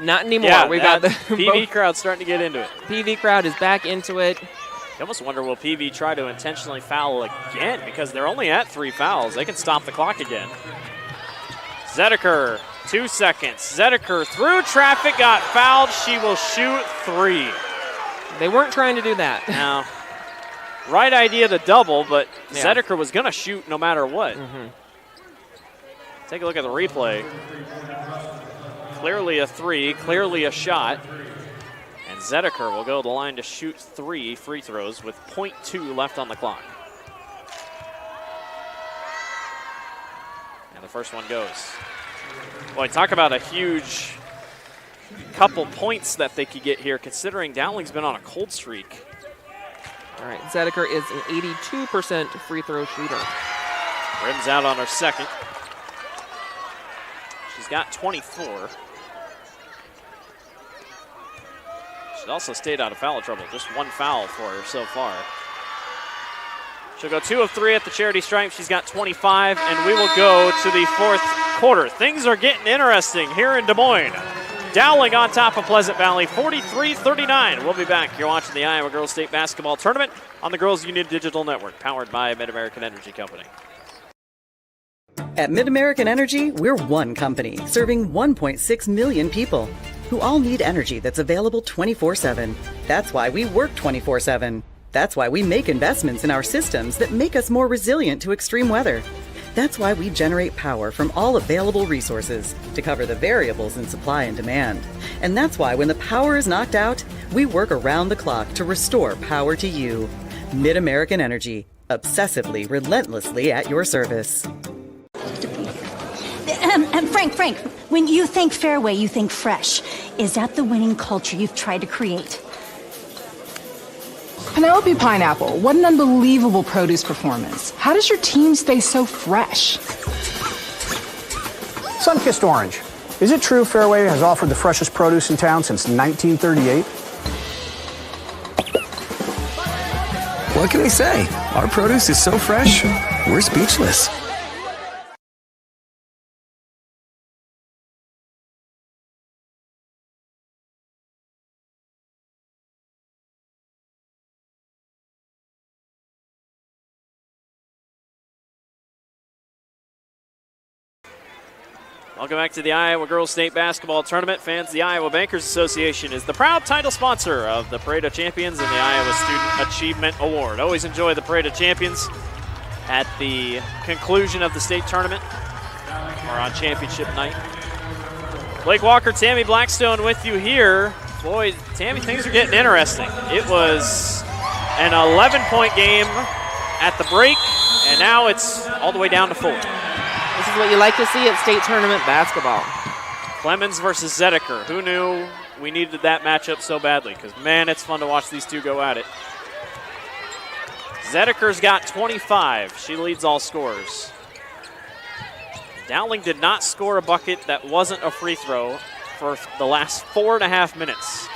Not anymore. Yeah, we got the PV crowd starting to get into it. PV crowd is back into it. You almost wonder, will PV try to intentionally foul again? Because they're only at 3 fouls. They can stop the clock again. Zedeker, 2 seconds. Zedeker through traffic, got fouled. She will shoot 3. They weren't trying to do that. No. Right idea to double, but yeah. Zedeker was going to shoot no matter what. Mm-hmm. Take a look at the replay. Clearly a 3, clearly a shot. And Zedeker will go to the line to shoot 3 free throws with 0.2 left on the clock. And the first one goes. Boy, talk about a huge couple points that they could get here, considering Dowling's been on a cold streak. All right, Zedeker is an 82% free throw shooter. Rims out on her second. She's got 24. She's also stayed out of foul trouble. Just 1 foul for her so far. She'll go 2 of 3 at the charity stripe. She's got 25, and we will go to the fourth quarter. Things are getting interesting here in Des Moines. Dowling on top of Pleasant Valley, 43-39. We'll be back. You're watching the Iowa Girls State Basketball Tournament on the Girls Union Digital Network, powered by Mid-American Energy Company. At Mid-American Energy, we're one company serving 1.6 million people who all need energy that's available 24/7. That's why we work 24/7. That's why we make investments in our systems that make us more resilient to extreme weather. That's why we generate power from all available resources to cover the variables in supply and demand. And that's why when the power is knocked out, we work around the clock to restore power to you. Mid-American Energy, obsessively, relentlessly at your service. Frank, when you think Fairway, you think fresh. Is that the winning culture you've tried to create? Penelope Pineapple, what an unbelievable produce performance. How does your team stay so fresh? Sunkissed Orange. Is it true Fairway has offered the freshest produce in town since 1938? What can we say? Our produce is so fresh, we're speechless. Welcome back to the Iowa Girls State Basketball Tournament. Fans, the Iowa Bankers Association is the proud title sponsor of the Parade of Champions and the Iowa Student Achievement Award. Always enjoy the Parade of Champions at the conclusion of the state tournament or on championship night. Blake Walker, Tammy Blackstone with you here. Boy, Tammy, things are getting interesting. It was an 11-point game at the break, and now it's all the way down to 4. This is what you like to see at state tournament basketball. Clemens versus Zedeker. Who knew we needed that matchup so badly? Because, man, it's fun to watch these two go at it. Zedeker's got 25. She leads all scorers. Dowling did not score a bucket that wasn't a free throw for the last 4.5 minutes.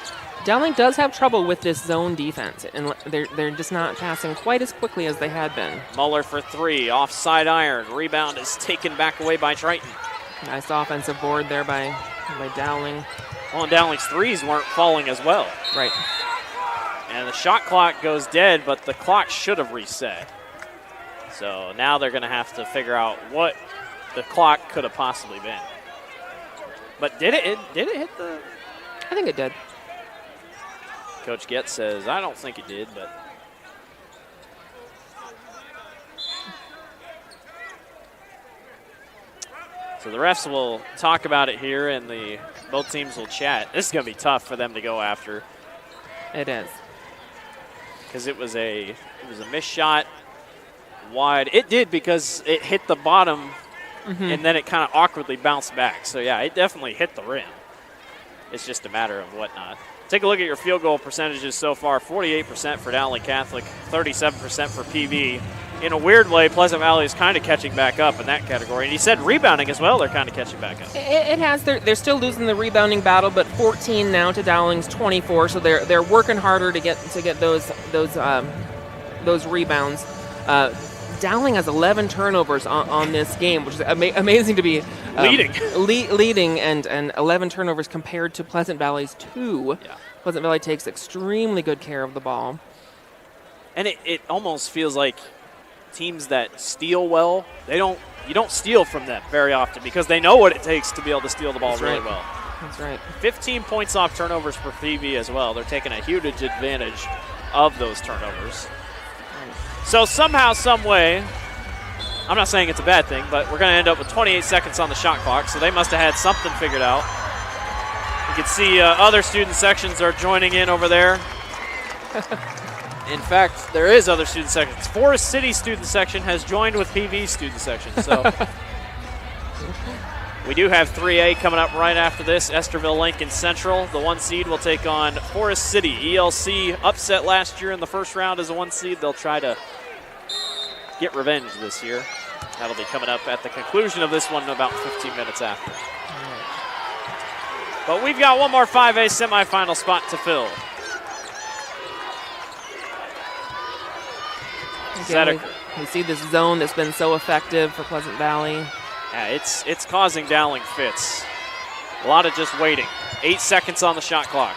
Dowling does have trouble with this zone defense, and they're just not passing quite as quickly as they had been. Muller for 3, offside iron. Rebound is taken back away by Triton. Nice offensive board there by Dowling. Well, and Dowling's threes weren't falling as well. Right. And the shot clock goes dead, but the clock should have reset. So now they're going to have to figure out what the clock could have possibly been. But did it hit the... I think it did. Coach Getz says, I don't think it did, but. So the refs will talk about it here, and both teams will chat. This is going to be tough for them to go after. It is. Because it was a missed shot wide. It did because it hit the bottom, and then it kind of awkwardly bounced back. So, yeah, it definitely hit the rim. It's just a matter of whatnot. Take a look at your field goal percentages so far. 48% for Dowling Catholic, 37% for PV. In a weird way, Pleasant Valley is kind of catching back up in that category. And he said rebounding as well, they're kind of catching back up. It has. They're still losing the rebounding battle, but 14 now to Dowling's 24. So they're working harder to get those rebounds. Dowling has 11 turnovers on this game, which is amazing to be leading and 11 turnovers compared to Pleasant Valley's 2. Yeah. Pleasant Valley takes extremely good care of the ball. And it almost feels like teams that steal well, you don't steal from them very often because they know what it takes to be able to steal the ball really well. That's right. 15 points off turnovers for PV as well. They're taking a huge advantage of those turnovers. So somehow, some way, I'm not saying it's a bad thing, but we're going to end up with 28 seconds on the shot clock, so they must have had something figured out. You can see other student sections are joining in over there. In fact, there is other student sections. Forest City student section has joined with PV student section. So we do have 3A coming up right after this. Esterville Lincoln Central, the 1 seed, will take on Forest City. ELC upset last year in the first round as a 1 seed. They'll try to get revenge this year. That'll be coming up at the conclusion of this one about 15 minutes after. But we've got one more 5A semifinal spot to fill. We see this zone that's been so effective for Pleasant Valley. Yeah, it's causing Dowling fits. A lot of just waiting. 8 seconds on the shot clock.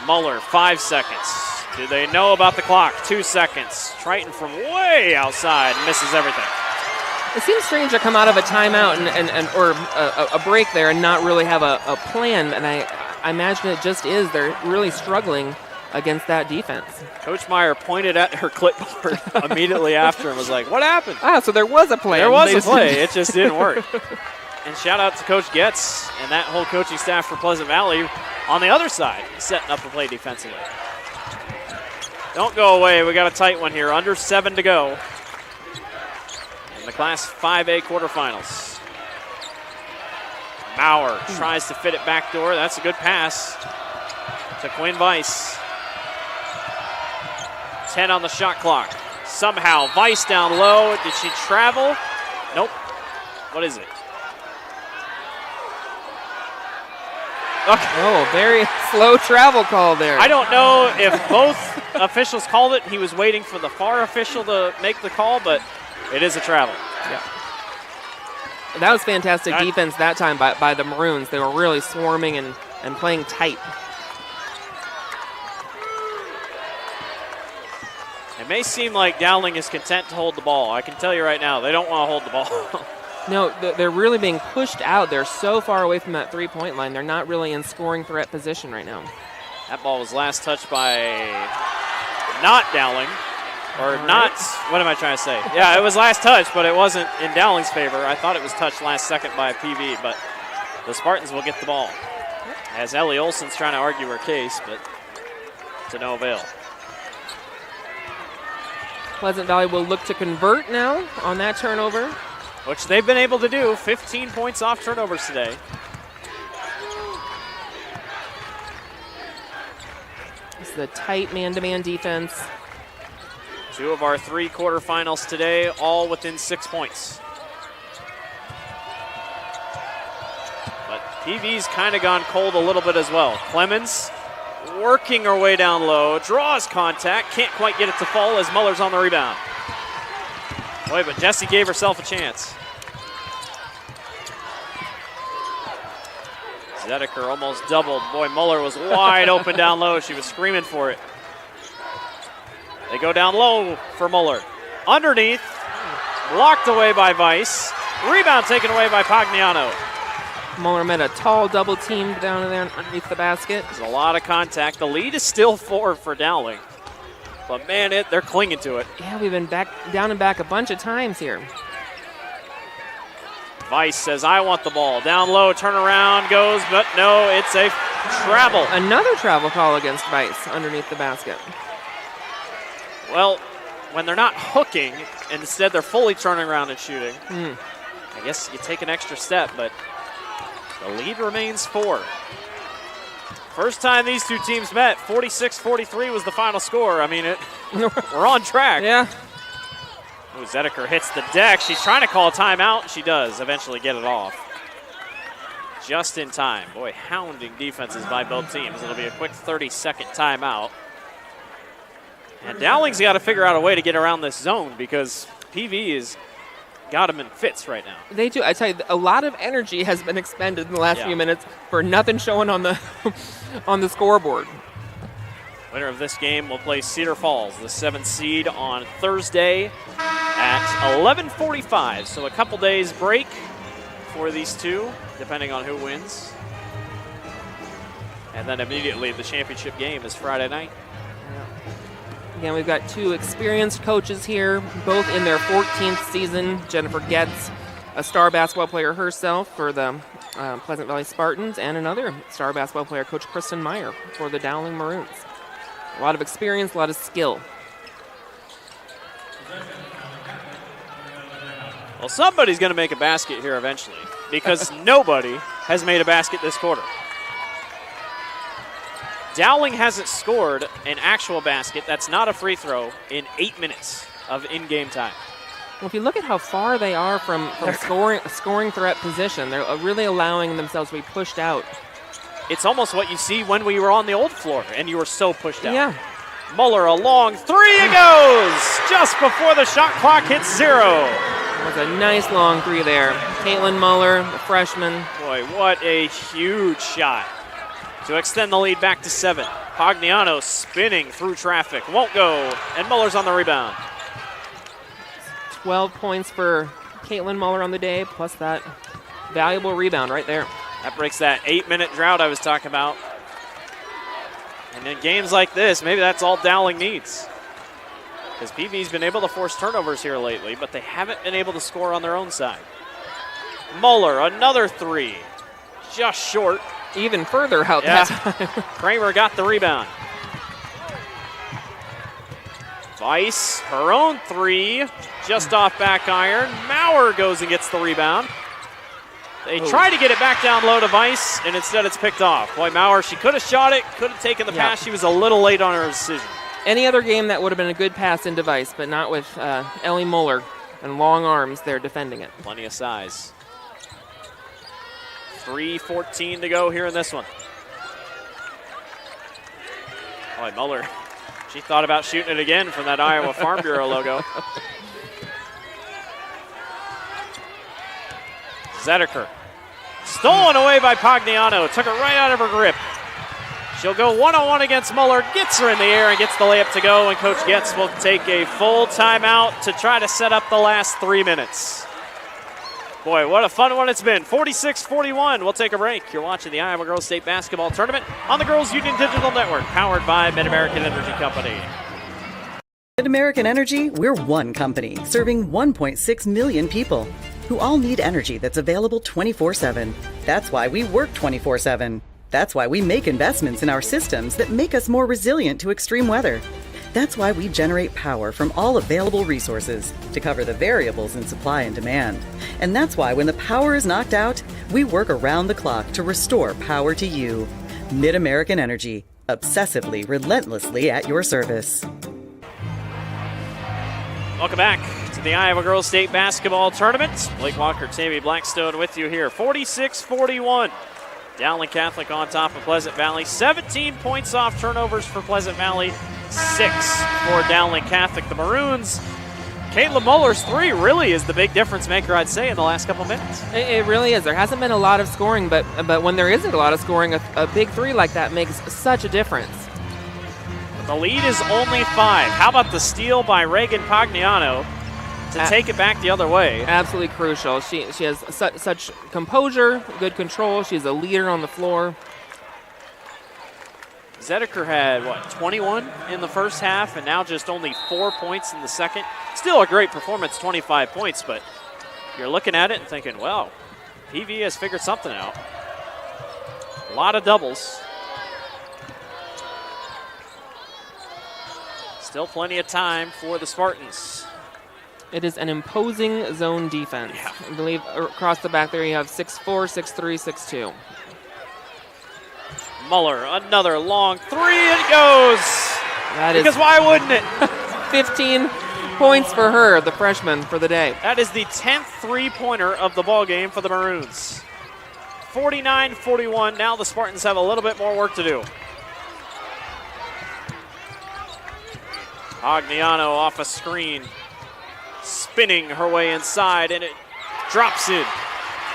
Muller, 5 seconds. Do they know about the clock? 2 seconds. Triton from way outside misses everything. It seems strange to come out of a timeout or a break there and not really have a plan, and I imagine it just is. They're really struggling against that defense. Coach Meyer pointed at her clipboard immediately after and was like, what happened? So there was a plan. There was a play. It just didn't work. And shout out to Coach Getz and that whole coaching staff for Pleasant Valley on the other side, setting up a play defensively. Don't go away. We got a tight one here. Under 7 to go in the Class 5A quarterfinals. Maurer tries to fit it backdoor. That's a good pass to Quinn Weiss. 10 on the shot clock. Somehow, Weiss down low. Did she travel? Nope. What is it? Okay. Oh, very slow travel call there. I don't know if both officials called it. He was waiting for the far official to make the call, but it is a travel. Yeah. That was fantastic defense that time by the Maroons. They were really swarming and playing tight. It may seem like Dowling is content to hold the ball. I can tell you right now, they don't want to hold the ball. No, they're really being pushed out. They're so far away from that three-point line. They're not really in scoring threat position right now. That ball was last touched by not Dowling. Or not, what am I trying to say? Yeah, it was last touch, but it wasn't in Dowling's favor. I thought it was touched last second by PV, but the Spartans will get the ball. As Ellie Olson's trying to argue her case, but to no avail. Pleasant Valley will look to convert now on that turnover. Which they've been able to do. 15 points off turnovers today. This is a tight man-to-man defense. 2 of our 3 quarterfinals today, all within 6 points. But PV's kind of gone cold a little bit as well. Clemens working her way down low, draws contact, can't quite get it to fall as Muller's on the rebound. Boy, but Jessie gave herself a chance. Zedeker almost doubled. Boy, Muller was wide open down low. She was screaming for it. They go down low for Muller. Underneath, blocked away by Weiss. Rebound taken away by Pagliano. Muller met a tall double team down there underneath the basket. There's a lot of contact. The lead is still 4 for Dowling. But man, they're clinging to it. Yeah, we've been down and back a bunch of times here. Weiss says, I want the ball. Down low, turn around, goes, but no, it's a travel. Another travel call against Weiss underneath the basket. Well, when they're not hooking, and instead they're fully turning around and shooting, I guess you take an extra step, but the lead remains 4. First time these two teams met, 46-43 was the final score. I mean, we're on track. Yeah. Ooh, Zedeker hits the deck. She's trying to call a timeout. She does eventually get it off. Just in time. Boy, hounding defenses by both teams. It'll be a quick 30-second timeout. And Dowling's got to figure out a way to get around this zone because PV has got them in fits right now. They do. I tell you, a lot of energy has been expended in the last few minutes for nothing showing on the on the scoreboard. Winner of this game will play Cedar Falls, the 7th seed, on Thursday at 11:45. So a couple days break for these two, depending on who wins. And then immediately the championship game is Friday night. Again, we've got 2 experienced coaches here, both in their 14th season. Jennifer Getz, a star basketball player herself for the Pleasant Valley Spartans, and another star basketball player, Coach Kristen Meyer, for the Dowling Maroons. A lot of experience, a lot of skill. Well, somebody's going to make a basket here eventually because nobody has made a basket this quarter. Dowling hasn't scored an actual basket that's not a free throw in 8 minutes of in-game time. Well, if you look at how far they are from scoring threat position, they're really allowing themselves to be pushed out. It's almost what you see when we were on the old floor and you were so pushed out. Yeah. Muller, a long three, it goes! Just before the shot clock hits 0. That was a nice long three there. Caitlin Muller, the freshman. Boy, what a huge shot to extend the lead back to 7. Pagliano spinning through traffic, won't go, and Muller's on the rebound. 12 points for Caitlin Muller on the day, plus that valuable rebound right there. That breaks that 8-minute drought I was talking about. And in games like this, maybe that's all Dowling needs. Because PV's been able to force turnovers here lately, but they haven't been able to score on their own side. Muller, another three. Just short. Even further out that time. Kramer got the rebound. Weiss, her own three, just off back iron. Maurer goes and gets the rebound. They try to get it back down low to Weiss, and instead it's picked off. Boy, Maurer, she could have shot it, could have taken the pass. She was a little late on her decision. Any other game that would have been a good pass into Weiss, but not with Ellie Muller and long arms there defending it. Plenty of size. 3:14 to go here in this one. Boy, Muller, she thought about shooting it again from that Iowa Farm Bureau logo. Zedeker, stolen away by Pagliano, took it right out of her grip. She'll go one-on-one against Muller, gets her in the air and gets the layup to go, and Coach Getz will take a full timeout to try to set up the last 3 minutes. Boy, what a fun one it's been. 46-41. We'll take a break. You're watching the Iowa Girls State Basketball Tournament on the Girls Union Digital Network, powered by Mid-American Energy Company. Mid-American Energy, we're one company serving 1.6 million people who all need energy that's available 24/7. That's why we work 24/7. That's why we make investments in our systems that make us more resilient to extreme weather. That's why we generate power from all available resources to cover the variables in supply and demand. And that's why when the power is knocked out, we work around the clock to restore power to you. Mid-American Energy, obsessively, relentlessly at your service. Welcome back to the Iowa Girls State Basketball Tournament. Blake Walker, Tammy Blackstone with you here. 46-41. Dowling Catholic on top of Pleasant Valley. 17 points off turnovers for Pleasant Valley. 6 for Dowling Catholic. The Maroons, Caitlin Muller's three really is the big difference maker, I'd say, in the last couple minutes. It really is. There hasn't been a lot of scoring, but when there isn't a lot of scoring, a big three like that makes such a difference. The lead is only 5. How about the steal by Reagan Pagliano to take it back the other way? Absolutely crucial. She has such composure, good control. She's a leader on the floor. Zedeker had, 21 in the first half, and now just only 4 points in the second. Still a great performance, 25 points, but you're looking at it and thinking, well, PV has figured something out. A lot of doubles. Still plenty of time for the Spartans. It is an imposing zone defense. Yeah. I believe across the back there you have 6'4", 6'3", 6'2". Muller, another long three, and it goes. Because why wouldn't it? 15 points for her, the freshman, for the day. That is the 10th three-pointer of the ballgame for the Maroons. 49-41. Now the Spartans have a little bit more work to do. Pagliano off a screen, spinning her way inside, and it drops in.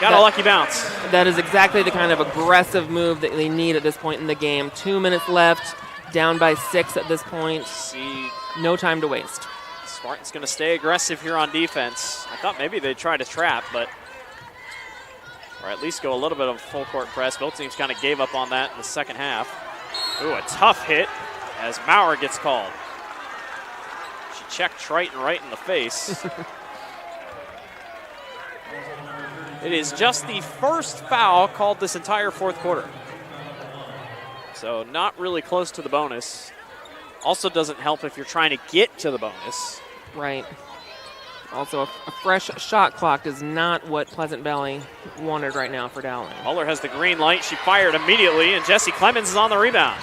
Got a lucky bounce. That is exactly the kind of aggressive move that they need at this point in the game. 2 minutes left, down by 6 at this point. No time to waste. Spartan's going to stay aggressive here on defense. I thought maybe they'd try to trap, or at least go a little bit of full court press. Both teams kind of gave up on that in the second half. Ooh, a tough hit as Maurer gets called. She checked Triton right in the face. It is just the first foul called this entire fourth quarter. So not really close to the bonus. Also doesn't help if you're trying to get to the bonus. Right. Also, a fresh shot clock is not what Pleasant Valley wanted right now for Dowling. Muller has the green light. She fired immediately, and Jessie Clemens is on the rebound.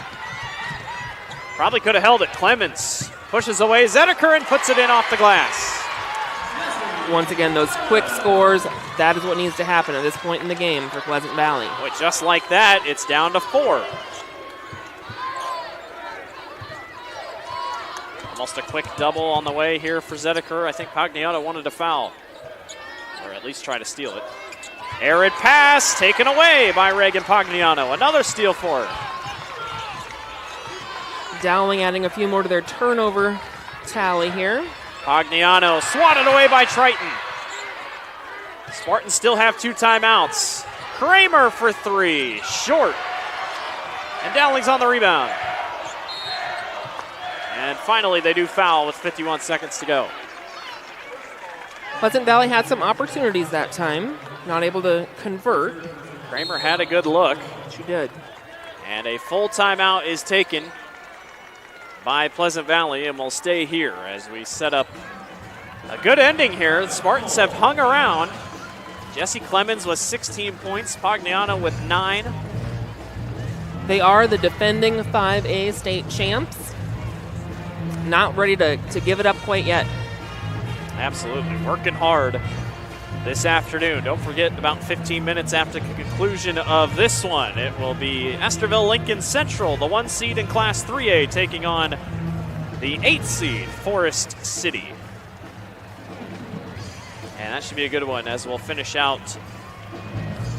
Probably could have held it. Clemens pushes away Zedeker and puts it in off the glass. Once again, those quick scores, that is what needs to happen at this point in the game for Pleasant Valley. Boy, just like that, it's down to 4. Almost a quick double on the way here for Zedeker. I think Pagliano wanted to foul, or at least try to steal it. Arid pass taken away by Reagan Pagliano. Another steal for her. Dowling adding a few more to their turnover tally here. Pagliano swatted away by Triton. Spartans still have 2 timeouts. Kramer for 3, short. And Dowling's on the rebound. And finally, they do foul with 51 seconds to go. Pleasant Valley had some opportunities that time, not able to convert. Kramer had a good look. She did. And a full timeout is taken by Pleasant Valley, and we'll stay here as we set up a good ending here. The Spartans have hung around. Jessie Clemens with 16 points, Pagliano with 9. They are the defending 5A state champs. Not ready to give it up quite yet. Absolutely, working hard this afternoon. Don't forget, about 15 minutes after the conclusion of this one, it will be Esterville Lincoln Central, the 1 seed in Class 3A, taking on the 8 seed Forest City. And that should be a good one, as we'll finish out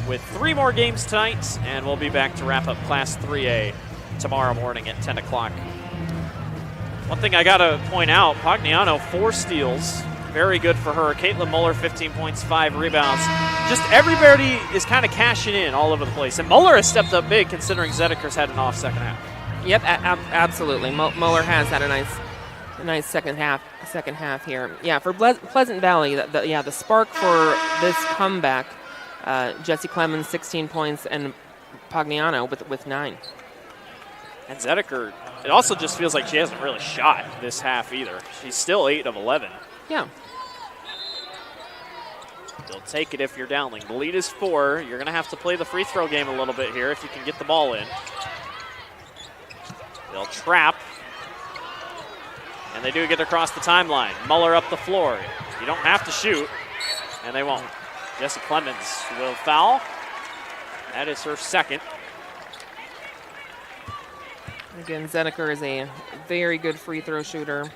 with 3 more games tonight, and we'll be back to wrap up Class 3A tomorrow morning at 10 o'clock. One thing I got to point out, Pagliano, 4 steals. Very good for her. Caitlin Muller, 15 points, 5 rebounds. Just everybody is kind of cashing in all over the place. And Muller has stepped up big, considering Zedeker's had an off second half. Yep, absolutely. Muller has had a nice second half here. Yeah, for Pleasant Valley, the spark for this comeback, Jessie Clemens, 16 points, and Pagliano with 9. And Zedeker, it also just feels like she hasn't really shot this half either. She's still 8 of 11. Yeah. They'll take it if you're Dowling. The lead is 4. You're going to have to play the free throw game a little bit here if you can get the ball in. They'll trap. And they do get across the timeline. Muller up the floor. You don't have to shoot, and they won't. Jessie Clemens will foul. That is her second. Again, Zedeker is a very good free throw shooter.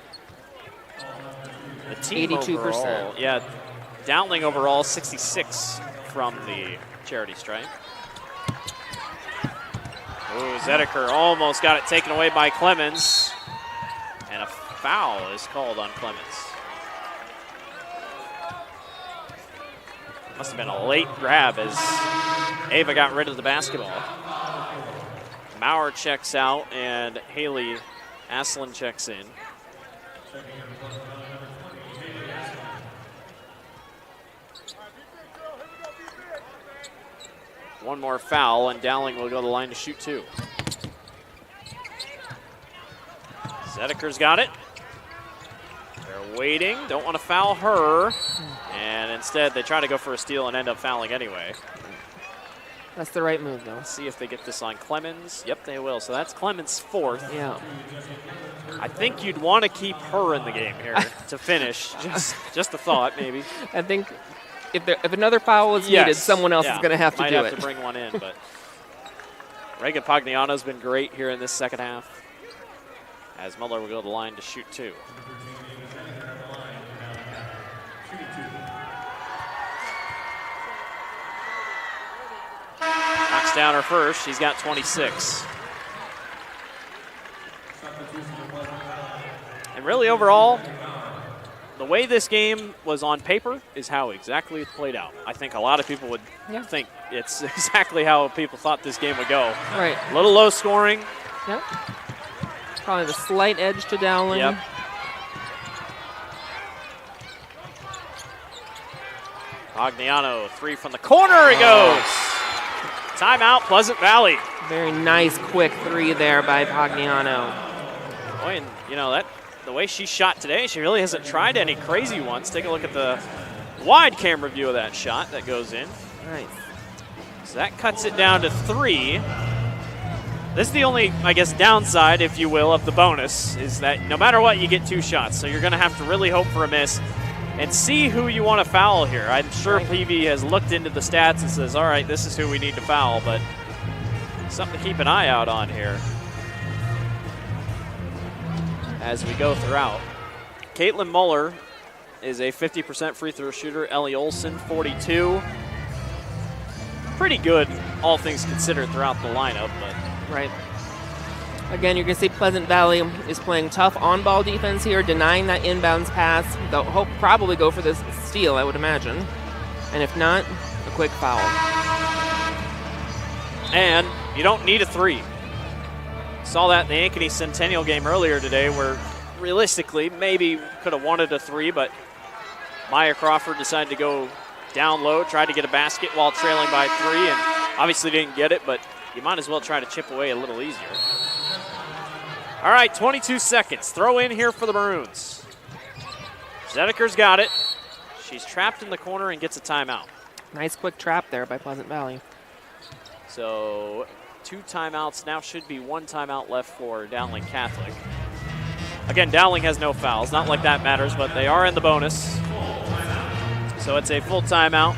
The team 82%. Overall, yeah, Dowling overall 66 from the charity stripe. Ooh, Zedeker almost got it taken away by Clemens. And a foul is called on Clemens. Must have been a late grab as Ava got rid of the basketball. Maurer checks out and Haley Aslan checks in. One more foul and Dowling will go to the line to shoot 2. Zedeker's got it. They're waiting, don't want to foul her. And instead they try to go for a steal and end up fouling anyway. That's the right move, though. Let's see if they get this on Clemens. Yep, they will. So that's Clemens' 4th. Yeah. I think you'd want to keep her in the game here to finish. Just a thought, maybe. I think if another foul is needed, someone else is going to have to do it. Might have to bring one in, but Reagan Pagliano's been great here in this second half, as Muller will go to the line to shoot 2. Knocks down her first. She's got 26. And really overall, the way this game was on paper is how exactly it played out. I think a lot of people would think it's exactly how people thought this game would go. Right. A little low scoring. Yep. Probably the slight edge to Dowling. Yep. Pagliano, 3 from the corner, it goes. Timeout, Pleasant Valley. Very nice, quick 3 there by Pagliano. Boy, and you know, the way she shot today, she really hasn't tried any crazy ones. Take a look at the wide camera view of that shot that goes in. Nice. So that cuts it down to 3. This is the only, I guess, downside, if you will, of the bonus, is that no matter what, you get 2 shots. So you're going to have to really hope for a miss and see who you want to foul here. I'm sure PV has looked into the stats and says, all right, this is who we need to foul, but something to keep an eye out on here as we go throughout. Caitlin Muller is a 50% free throw shooter. Ellie Olson, 42. Pretty good, all things considered, throughout the lineup, but right. Again, you're going to see Pleasant Valley is playing tough on-ball defense here, denying that inbounds pass. They'll probably go for this steal, I would imagine. And if not, a quick foul. And you don't need a 3. Saw that in the Ankeny Centennial game earlier today where realistically maybe could have wanted a 3, but Maya Crawford decided to go down low, tried to get a basket while trailing by 3, and obviously didn't get it, but you might as well try to chip away a little easier. All right, 22 seconds. Throw in here for the Maroons. Zedeker's got it. She's trapped in the corner and gets a timeout. Nice quick trap there by Pleasant Valley. So 2 timeouts. Now should be 1 timeout left for Dowling Catholic. Again, Dowling has no fouls. Not like that matters, but they are in the bonus. So it's a full timeout.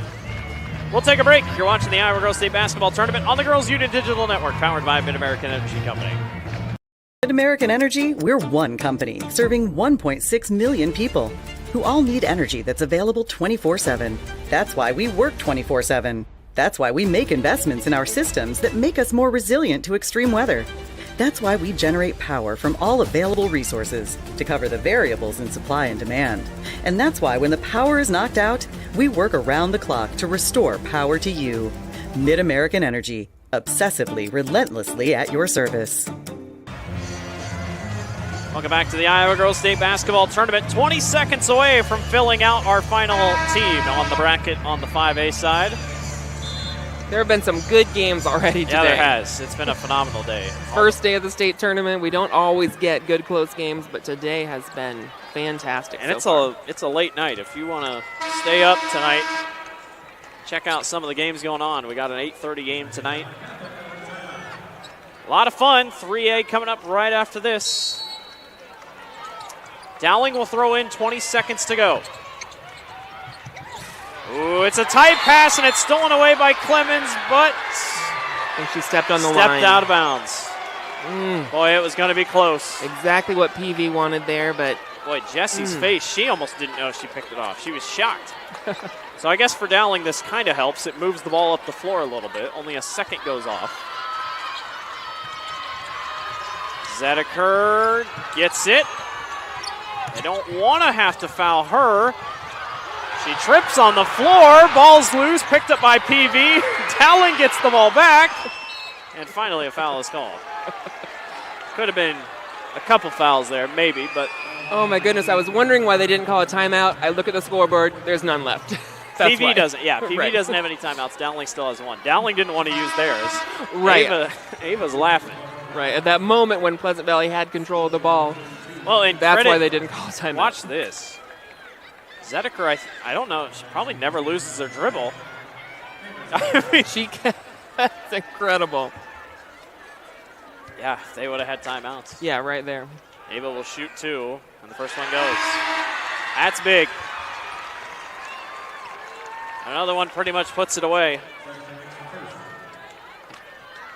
We'll take a break. You're watching the Iowa Girls State Basketball Tournament on the Girls Union Digital Network, powered by Mid-American Energy Company. Mid-American Energy, we're one company serving 1.6 million people who all need energy that's available 24/7. That's why we work 24/7. That's why we make investments in our systems that make us more resilient to extreme weather. That's why we generate power from all available resources to cover the variables in supply and demand. And that's why when the power is knocked out, we work around the clock to restore power to you. Mid-American Energy, obsessively, relentlessly at your service. Welcome back to the Iowa Girls State Basketball Tournament. 20 seconds away from filling out our final team on the bracket on the 5A side. There have been some good games already today. Yeah, there has. It's been a phenomenal day. First day of the state tournament. We don't always get good close games, but today has been fantastic. And so it's a late night. If you want to stay up tonight, check out some of the games going on. We got an 8:30 game tonight. A lot of fun. 3A coming up right after this. Dowling will throw in 20 seconds to go. Ooh, it's a tight pass, and it's stolen away by Clemens, but I think she stepped on the line. Stepped out of bounds. Boy, it was going to be close. Exactly what PV wanted there, but boy, Jessie's face, she almost didn't know she picked it off. She was shocked. So I guess for Dowling, this kind of helps. It moves the ball up the floor a little bit. Only a second goes off. Zedeker gets it. They don't want to have to foul her. She trips on the floor. Ball's loose, picked up by PV. Dowling gets the ball back. And finally a foul is called. Could have been a couple fouls there, maybe, but... Oh my goodness, I was wondering why they didn't call a timeout. I look at the scoreboard, there's none left. PV why. doesn't, yeah, PV right. doesn't have any timeouts. Dowling still has one. Dowling didn't want to use theirs. Right. Ava's laughing. Right, at that moment when Pleasant Valley had control of the ball. Well, and that's why they didn't call a timeout. Watch this. Zedeker, I don't know, she probably never loses her dribble. I mean, that's incredible. Yeah, if they would have had timeouts. Yeah, right there. Ava will shoot 2, and the first one goes. That's big. Another one pretty much puts it away.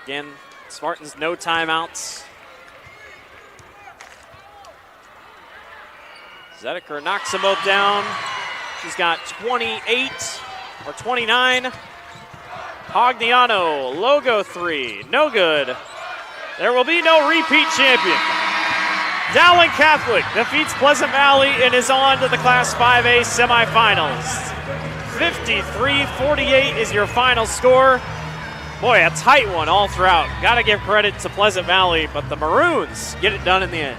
Again, Spartans no timeouts. Zedeker knocks them both down. She's got 28 or 29. Pagliano, logo 3, no good. There will be no repeat champion. Dowling Catholic defeats Pleasant Valley and is on to the Class 5A semifinals. 53-48 is your final score. Boy, a tight one all throughout. Got to give credit to Pleasant Valley, but the Maroons get it done in the end.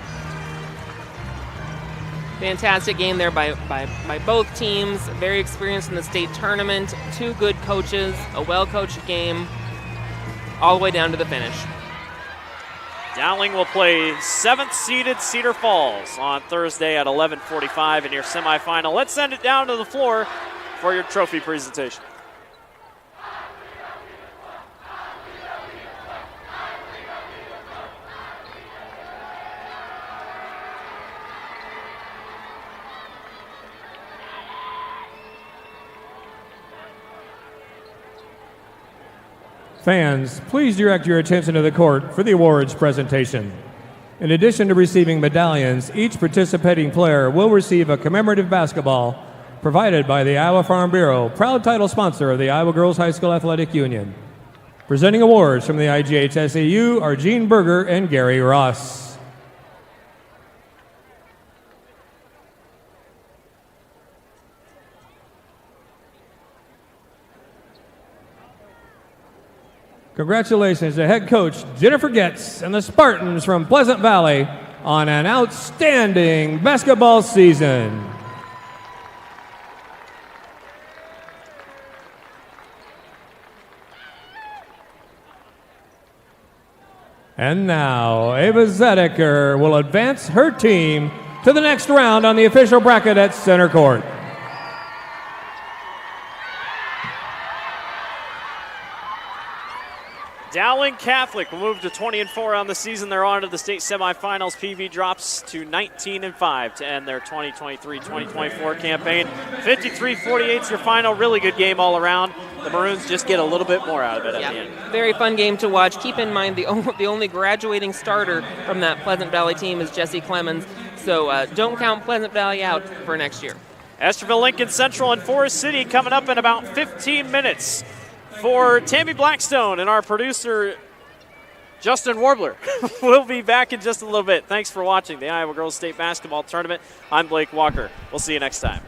Fantastic game there by both teams. Very experienced in the state tournament. Two good coaches, a well-coached game, all the way down to the finish. Dowling will play 7th-seeded Cedar Falls on Thursday at 11:45 in your semifinal. Let's send it down to the floor for your trophy presentation. Fans, please direct your attention to the court for the awards presentation. In addition to receiving medallions, each participating player will receive a commemorative basketball provided by the Iowa Farm Bureau, proud title sponsor of the Iowa Girls High School Athletic Union. Presenting awards from the IGHSAU are Gene Berger and Gary Ross. Congratulations to head coach Jennifer Getz and the Spartans from Pleasant Valley on an outstanding basketball season. And now, Ava Zedeker will advance her team to the next round on the official bracket at center court. Dowling Catholic will move to 20-4 on the season. They're on to the state semifinals. PV drops to 19-5 to end their 2023-2024 campaign. 53-48 is your final. Really good game all around. The Maroons just get a little bit more out of it at the end. Very fun game to watch. Keep in mind the only graduating starter from that Pleasant Valley team is Jesse Clemens, so don't count Pleasant Valley out for next year. Esterville, Lincoln Central, and Forest City coming up in about 15 minutes. For Tammy Blackstone and our producer, Justin Warbler, we'll be back in just a little bit. Thanks for watching the Iowa Girls State Basketball Tournament. I'm Blake Walker. We'll see you next time.